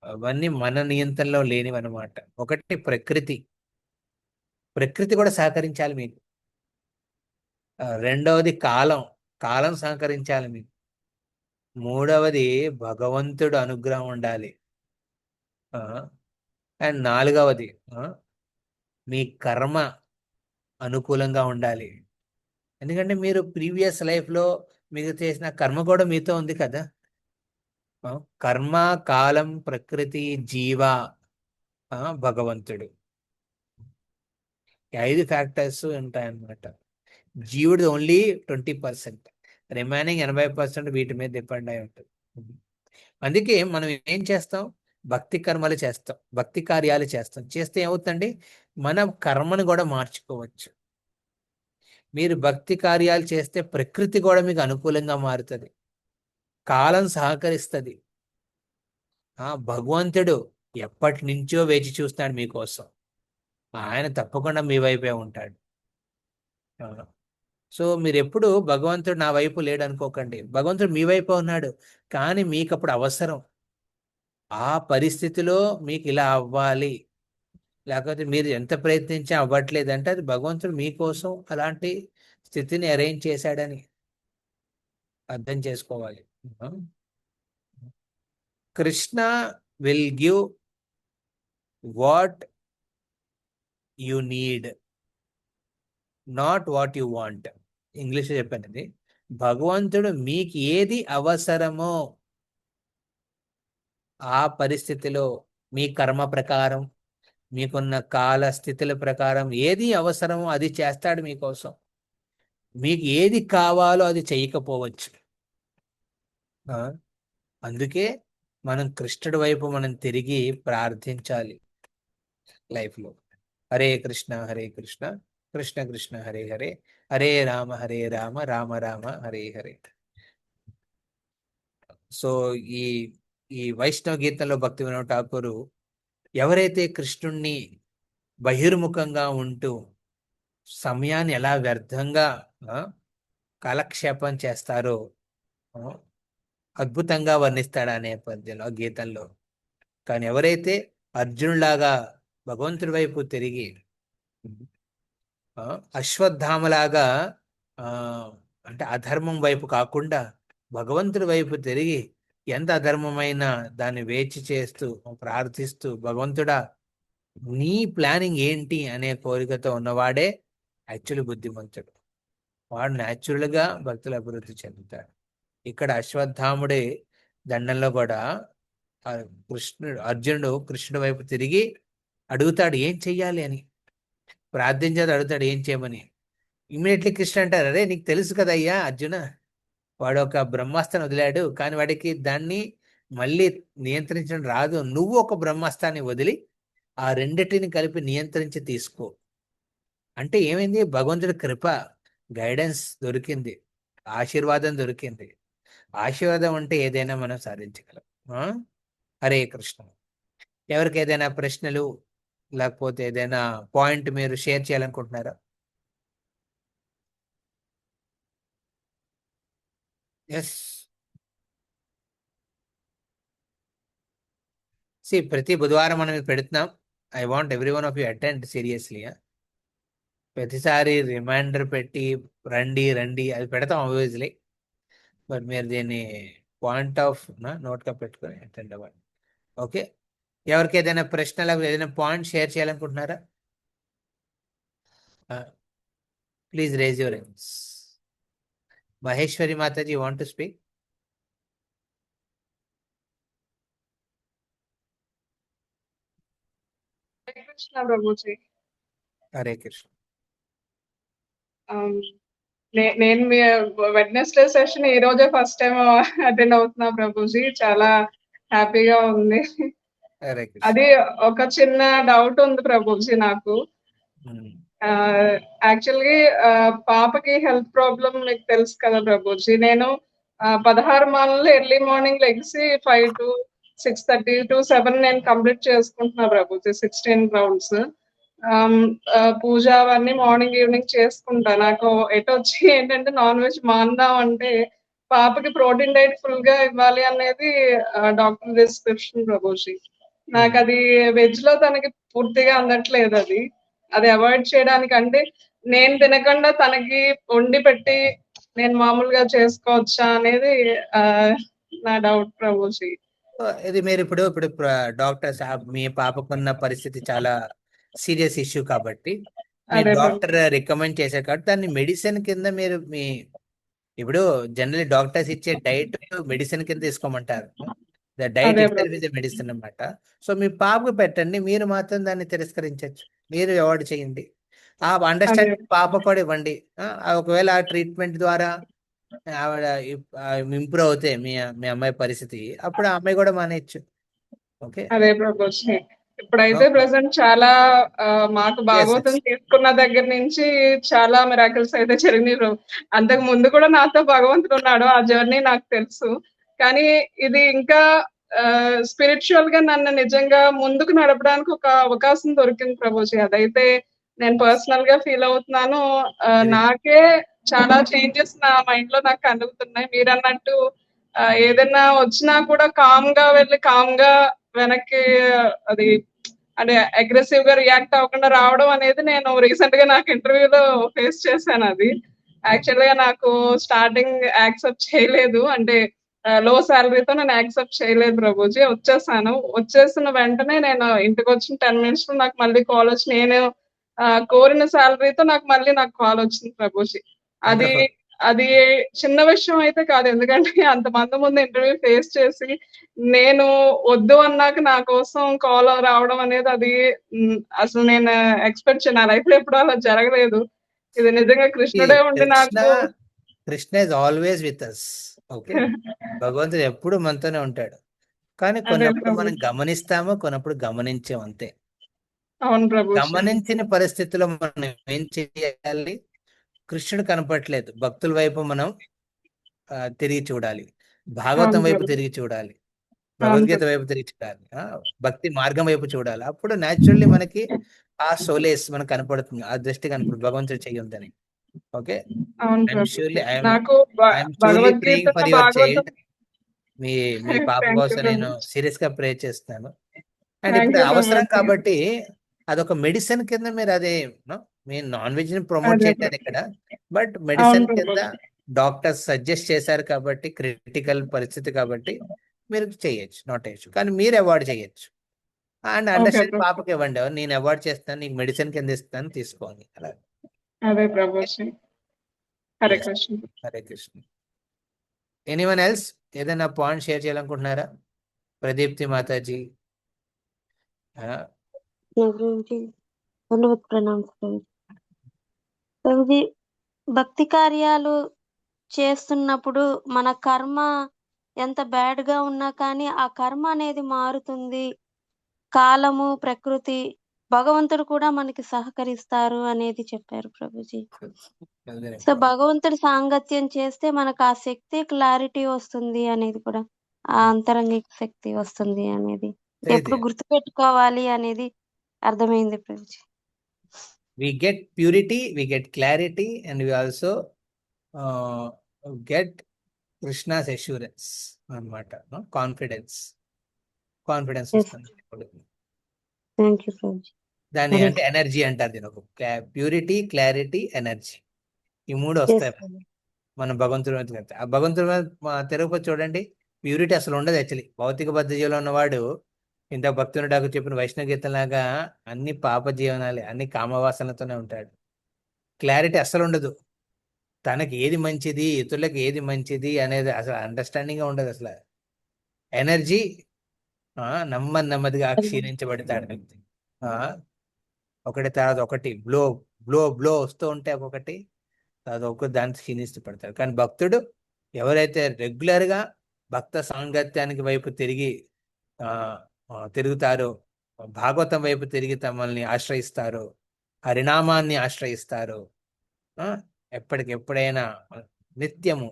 అవన్నీ మన నియంత్రణలో లేనివి అనమాట. ఒకటి ప్రకృతి కూడా సహకరించాలి మీకు. రెండవది కాలం సహకరించాలి మీకు. మూడవది భగవంతుడు అనుగ్రహం ఉండాలి. అండ్ నాలుగవది మీ కర్మ అనుకూలంగా ఉండాలి. ఎందుకంటే మీరు ప్రీవియస్ లైఫ్లో మీకు చేసిన కర్మ కూడా మీతో ఉంది కదా. కర్మ, కాలం, ప్రకృతి, జీవ, భగవంతుడు, 5 ఫ్యాక్టర్స్ ఉంటాయన్నమాట. జీవుడు ఓన్లీ 20%, రిమైనింగ్ 80% వీటి మీద డిపెండ్ అయి ఉంటుంది. అందుకే మనం ఏం చేస్తాం, భక్తి కర్మలు చేస్తాం, భక్తి కార్యాలు చేస్తే ఏమవుతుందండి, మన కర్మను కూడా మార్చుకోవచ్చు. మీరు భక్తి కార్యాలు చేస్తే ప్రకృతి కూడా మీకు అనుకూలంగా మారుతుంది, కాలం సహకరిస్తుంది. భగవంతుడు ఎప్పటి నుంచో వేచి చూస్తాడు మీకోసం, ఆయన తప్పకుండా మీ వైపే ఉంటాడు. సో మీరు ఎప్పుడు భగవంతుడు నా వైపు లేడు అనుకోకండి, భగవంతుడు మీ వైపు ఉన్నాడు. కానీ మీకు అప్పుడు అవసరం, ఆ పరిస్థితిలో మీకు ఇలా అవ్వాలి, లేకపోతే మీరు ఎంత ప్రయత్నించా అవ్వట్లేదు అంటే అది భగవంతుడు మీకోసం అలాంటి స్థితిని అరేంజ్ చేశాడని అర్థం చేసుకోవాలి. Krishna will give what you need, not what you want. ఇంగ్లీష్లో చెప్పాను ఇది. భగవంతుడు మీకు ఏది అవసరమో ఆ పరిస్థితిలో మీ కర్మ ప్రకారం, మీకున్న కాల స్థితుల ప్రకారం ఏది అవసరమో అది చేస్తాడు మీకోసం. మీకు ఏది కావాలో అది చేయకపోవచ్చు. అందుకే మనం కృష్ణుడి వైపు మనం తిరిగి ప్రార్థించాలి లైఫ్లో. హరే కృష్ణ కృష్ణ కృష్ణ హరే హరే, హరే రామ రామ రామ హరే హరే. సో ఈ వైష్ణవ గీతంలో భక్తి వినోద్ ఠాకూర్ ఎవరైతే కృష్ణుణ్ణి బహిర్ముఖంగా ఉంటూ సమయాన్ని ఎలా వ్యర్థంగా కాలక్షేపం చేస్తారో అద్భుతంగా వర్ణిస్తాడు ఆ నేపథ్యంలో, గీతంలో. కానీ ఎవరైతే అర్జునులాగా భగవంతుడి వైపు తిరిగి అశ్వత్థామలాగా ఆ అంటే అధర్మం వైపు కాకుండా భగవంతుడి వైపు తిరిగి ఎంత అధర్మమైన దాన్ని వేచి చేస్తూ ప్రార్థిస్తూ భగవంతుడా నీ ప్లానింగ్ ఏంటి అనే కోరికతో ఉన్నవాడే యాక్చువల్ బుద్ధిమంతుడు. వాడు న్యాచురల్గా భక్తులు అభివృద్ధి చెందుతాడు. ఇక్కడ అశ్వత్థాముడి దండంలో కూడా అర్జునుడు కృష్ణుడి వైపు తిరిగి అడుగుతాడు ఏం చెయ్యాలి అని, ప్రార్థించేది అడుగుతాడు ఏం చేయమని. ఇమ్మీడియట్లీ కృష్ణ అంటారు, అరే నీకు తెలుసు కదయ్యా అర్జున, వాడు ఒక బ్రహ్మాస్త్రాన్ని వదిలాడు కానీ వాడికి దాన్ని మళ్ళీ నియంత్రించడం రాదు. నువ్వు ఒక బ్రహ్మాస్త్రాన్ని వదిలి ఆ రెండిటిని కలిపి నియంత్రించి తీసుకో. అంటే ఏమైంది, భగవంతుడి కృప గైడెన్స్ దొరికింది, ఆశీర్వాదం దొరికింది. ఆశీర్వాదం ఉంటే ఏదైనా మనం సాధించగలం. హరే కృష్ణ. ఎవరికి ఏదైనా ప్రశ్నలు లేకపోతే ఏదైనా పాయింట్ మీరు షేర్ చేయాలనుకుంటున్నారా? ఎస్. ప్రతి బుధవారం మనం ఇది పెడుతున్నాం. I want every one of you attend seriously. ప్రతిసారి రిమైండర్ పెట్టి రండి రండి అది పెడతాం ఆబ్వియస్లీ, బట్ మీరు దీన్ని పాయింట్ ఆఫ్ నోట్గా పెట్టుకొని అటెండ్ అవ్వండి. ఓకే, ఎవరికి ఏదైనా ప్రశ్న లేకపోతే ఏదైనా పాయింట్ షేర్ చేయాలనుకుంటున్నారా? Please raise your hands. Maheshwari Mataji want to speak? Hare Krishna Prabhuji. Hare Krishna. నేను మీ వెడ్నెస్డే సెషన్ ఈ రోజే ఫస్ట్ టైం అటెండ్ అవుతున్నా ప్రభుజీ, చాలా హ్యాపీగా ఉంది. హరే కృష్ణ. అది ఒక చిన్న డౌట్ ఉంది ప్రభుజీ నాకు. యాక్చువల్గా పాపకి హెల్త్ ప్రాబ్లం మీకు తెలుసు కదా ప్రభుజీ. నేను 16 మాలలు ఎర్లీ మార్నింగ్ లెగిసి 5 to 6:30 to 7 నేను కంప్లీట్ చేసుకుంటున్నా ప్రభుజీ, 16 రౌండ్స్. పూజ అవన్నీ మార్నింగ్ ఈవినింగ్ చేసుకుంటా. నాకు వచ్చి ఏంటంటే నాన్ వెజ్ మాందాం అంటే పాపకి ప్రోటీన్ డైట్ ఫుల్ గా ఇవ్వాలి అనేది డాక్టర్ డిస్క్రిప్షన్ ప్రభుజీ. నాకు అది వెజ్ లో తనకి పూర్తిగా అందట్లేదు. అది అవాయిడ్ చేయడానికి అంటే నేను తినకుండా తనకి వండి పెట్టి నేను మామూలుగా చేసుకోవచ్చా అనేది నా డౌట్ ప్రభుజీ. ఇది మీరు ఇప్పుడు డాక్టర్ మీ పాపకున్న పరిస్థితి చాలా సీరియస్ ఇష్యూ కాబట్టి మీరు డాక్టర్ రికమెండ్ చేశారు కాబట్టి దాన్ని మెడిసిన్ కింద మీరు ఇప్పుడు జనరల్లీ డాక్టర్స్ ఇచ్చే డైట్ మెడిసిన్ కింద తీసుకోమంటారు. ద డైట్ ఇస్ మెడిసిన్ అన్నమాట. సో మీ పాపకు పెట్టండి, మీరు మాత్రం దాన్ని తిరస్కరించవచ్చు, మీరు అవాయిడ్ చేయండి. ఆ అండర్స్టాండింగ్ పాప కూడా ఇవ్వండి. ఒకవేళ ఆ ట్రీట్మెంట్ ద్వారా ఆవిడ ఇంప్రూవ్ అవుతే మీ అమ్మాయి పరిస్థితి, అప్పుడు ఆ అమ్మాయి కూడా మానేయచ్చు. ఓకే, అదే ప్రభుజీ. ఇప్పుడైతే ప్రెసెంట్ చాలా మాకు భాగవతం తీసుకున్న దగ్గర నుంచి చాలా మిరాకిల్స్ అయితే జరిగినాయి. అంతకు ముందు కూడా నాతో భగవంతుడు ఉన్నాడు, ఆ జర్నీ నాకు తెలుసు. కానీ ఇది ఇంకా స్పిరిచువల్ గా నన్ను నిజంగా ముందుకు నడపడానికి ఒక అవకాశం దొరికింది ప్రభుజీ. అదైతే నేను పర్సనల్ గా ఫీల్ అవుతున్నాను. నాకే చాలా చేంజెస్ నా మైండ్ లో నాకు కలుగుతున్నాయి. మీరు అన్నట్టు ఏదైనా వచ్చినా కూడా కామ్ గా వెళ్ళి కామ్ గా వెనక్కి అది అంటే అగ్రెసివ్ గా రియాక్ట్ అవ్వకుండా రావడం అనేది నేను రీసెంట్ గా నాకు ఇంటర్వ్యూలో ఫేస్ చేశాను. అది యాక్చువల్ గా నాకు స్టార్టింగ్ యాక్సెప్ట్ చేయలేదు, అంటే లో శాలరీతో నేను యాక్సెప్ట్ చేయలేదు ప్రభుజీ. వచ్చేసిన వెంటనే నేను ఇంటికి వచ్చిన 10 minutes లో నాకు మళ్ళీ కాల్ వచ్చి నేను కోరిన శాలరీతో నాకు కాల్ వచ్చింది ప్రభుజీ. అది చిన్న విషయం అయితే కాదు, ఎందుకంటే అంతమంది ముందు ఇంటర్వ్యూ ఫేస్ చేసి నేను వద్దు అన్నాక నా కోసం కాల్ రావడం అనేది అది అసలు నేను ఎక్స్పెక్ట్ చేయను. నా లైఫ్ లో ఎప్పుడు అలా జరగలేదు. ఇది నిజంగా కృష్ణుడే ఉండి నాకు. Krishna is always with us. Okay, భగవంతుడు ఎప్పుడు మనతోనే ఉంటాడు. కానీ కొన్నప్పుడు మనం గమనిస్తాము, కొన్నప్పుడు గమనించాం అంతే. అవును ప్రభు. గమనించిన పరిస్థితుల్లో మనం ఏం చేయాలి? కృష్ణుడు కనపట్లేదు, భక్తుల వైపు మనం తిరిగి చూడాలి, భాగవతం వైపు తిరిగి చూడాలి, భగవద్గీత వైపు తిరిగి చూడాలి, భక్తి మార్గం వైపు చూడాలి. అప్పుడు న్యాచురల్లీ మనకి ఆ సోలేస్ మనకు కనపడుతుంది, ఆ దృష్టి కనపడుతుంది భగవంతుడు చెయ్యి ఉందని. ఓకే, మీ పాప కోసం నేను సీరియస్ గా ప్రే చేస్తున్నాను. అండ్ ఇప్పుడు అవసరం కాబట్టి అదొక మెడిసిన్ కింద మీరు అదే మీరు నాన్ వెజ్ ని ప్రమోట్ అదే చేయట్లేదు ఇక్కడ, బట్ అవును మెడిసిన్ కింద ప్రభుజీ. డాక్టర్స్ సజెస్ట్ చేశారు కాబట్టి, క్రిటికల్ పరిస్థితి కాబట్టి మీరు చేయొచ్చు, నాట్ చేయొచ్చు, కానీ మీరు అవాయిడ్ చేయొచ్చు. అండ్ ఓకే అండర్స్టాండ్ ప్రభు. పాపకి ఇవ్వండి, నేను అవాయిడ్ చేస్తాను, నీకు మెడిసిన్ కింద ఇస్తాను, తీసుకోండి అలా. అదే Prabhuji. Hare Yes. Krishna. Hare Krishna. Anyone else ఏదైనా పాయింట్ షేర్ చేయాలనుకుంటున్నారా? ప్రదీప్తి మాతాజీ. ప్రభుజీ ధన్యవాద ప్రణామం ప్రభుజీ. ప్రభుజీ భక్తి కార్యాలు చేస్తున్నప్పుడు మన కర్మ ఎంత బ్యాడ్ గా ఉన్నా కానీ ఆ కర్మ అనేది మారుతుంది. కాలము, ప్రకృతి, భగవంతుడు కూడా మనకి సహకరిస్తారు అనేది చెప్పారు ప్రభుజీ. సో భగవంతుడి సాంగత్యం చేస్తే మనకు ఆ శక్తి, క్లారిటీ వస్తుంది అనేది కూడా, ఆ అంతరంగిక శక్తి వస్తుంది అనేది ఎప్పుడు గుర్తుపెట్టుకోవాలి అనేది అర్థమైంది Prabhuji. We get purity, we get clarity, and we also get Krishna's assurance అన్నమాట, కాన్ఫిడెన్స్ వస్తుంది. Thank you Prabhuji. దాన్ని అంటే ఎనర్జీ అంటారు, దీని ఒక ప్యూరిటీ, క్లారిటీ, ఎనర్జీ, ఈ మూడు వస్తాయి మన భగవంతుడి మీద. ఆ భగవంతుడి మీద తిరుపతి చూడండి, ప్యూరిటీ అసలు ఉండదు యాక్చువల్లీ. భౌతిక బద్ధ జీవులో ఉన్నవాడు ఇంత భక్తుని డాకు చెప్పిన వైష్ణవ గీతంలాగా అన్ని పాప జీవనాలే, అన్ని కామవాసనతోనే ఉంటాడు. క్లారిటీ అసలు ఉండదు, తనకి ఏది మంచిది, ఇతరులకు ఏది మంచిది అనేది అసలు అండర్స్టాండింగ్ ఉండదు అసలు. ఎనర్జీ నెమ్మదిగా క్షీణించబడతాడు వ్యక్తి. ఒకటి తర్వాత ఒకటి బ్లో బ్లో బ్లో వస్తూ ఉంటే ఒక్కొక్కటి ఒక దాన్ని క్షీణిస్తూ పడతాడు. కానీ భక్తుడు ఎవరైతే రెగ్యులర్గా భక్త సాంగత్యానికి వైపు తిరుగుతారో, భాగవతం వైపు తిరిగి తమల్ని ఆశ్రయిస్తారో, హరినామాన్ని ఆశ్రయిస్తారో, ఎప్పటికెప్పుడైనా నిత్యము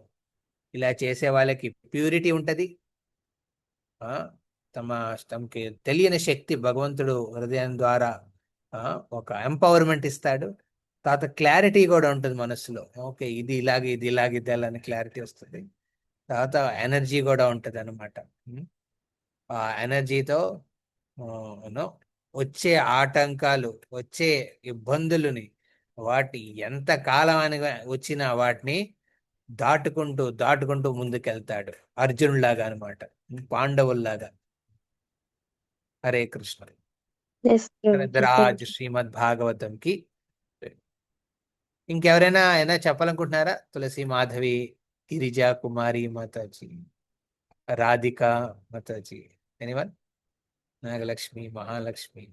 ఇలా చేసే వాళ్ళకి ప్యూరిటీ ఉంటుంది. తమకి తెలియని శక్తి భగవంతుడు హృదయం ద్వారా ఒక ఎంపవర్మెంట్ ఇస్తాడు. తర్వాత క్లారిటీ కూడా ఉంటుంది మనసులో, ఓకే ఇది ఇలాగే అని క్లారిటీ వస్తుంది. తర్వాత ఎనర్జీ కూడా ఉంటుంది అనమాట. ఆ ఎనర్జీతో వచ్చే ఆటంకాలు, వచ్చే ఇబ్బందులని, వాటి ఎంత కాలం అని వచ్చినా వాటిని దాటుకుంటూ ముందుకెళ్తాడు, అర్జునులాగా అనమాట, పాండవుల్లాగా. హరే కృష్ణ. రాజు శ్రీమద్ భాగవతంకి. ఇంకెవరైనా చెప్పాలనుకుంటున్నారా? తులసి మాధవి, గిరిజ కుమారి మాతాజీ, రాధిక మాతాజీ, ఎనీవన్? నాగలక్ష్మి, మహాలక్ష్మి,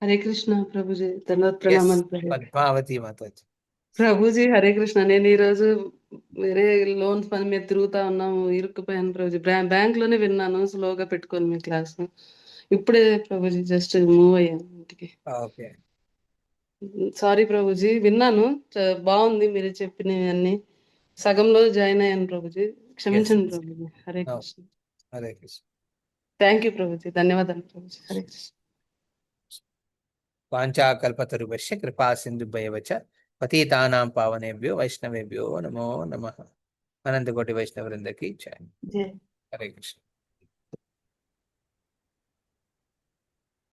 హరే కృష్ణ ప్రభుజీ, ధన్యవాద ప్రణామాలు పద్మావతి మాతాజీ. ప్రభుజీ. హరే కృష్ణ. నేను ఈరోజు వేరే లోన్స్ పని మీద తిరుగుతా ఉన్నాము, ఇరుక్కుపోయాను ప్రభుజీ. బ్యాంక్ లోనే విన్నాను, స్లోగా పెట్టుకొని మీ క్లాస్. ఇప్పుడే ప్రభుజీ జస్ట్ మూవ్ అయ్యాను ఇంటికి. ఓకే, సారీ ప్రభుజీ, విన్నాను, బాగుంది మీరు చెప్పినవి అన్ని. సగంలో జాయిన్ అయ్యాను ప్రభుజీ, క్షమించండి ప్రభుజీ. హరే కృష్ణ. హరే కృష్ణ. థ్యాంక్ యూ ప్రభుజీ, ధన్యవాదాలు ప్రభుజీ. హరే కృష్ణ. వాంఛాకల్పతరుభ్యశ్చ కృపా సింధుభ్యవచ పతితానాం పావనేభ్యో వైష్ణవేభ్యో నమో నమః. అనంతకోటి వైష్ణవృందకి జై. జై. హరే కృష్ణ.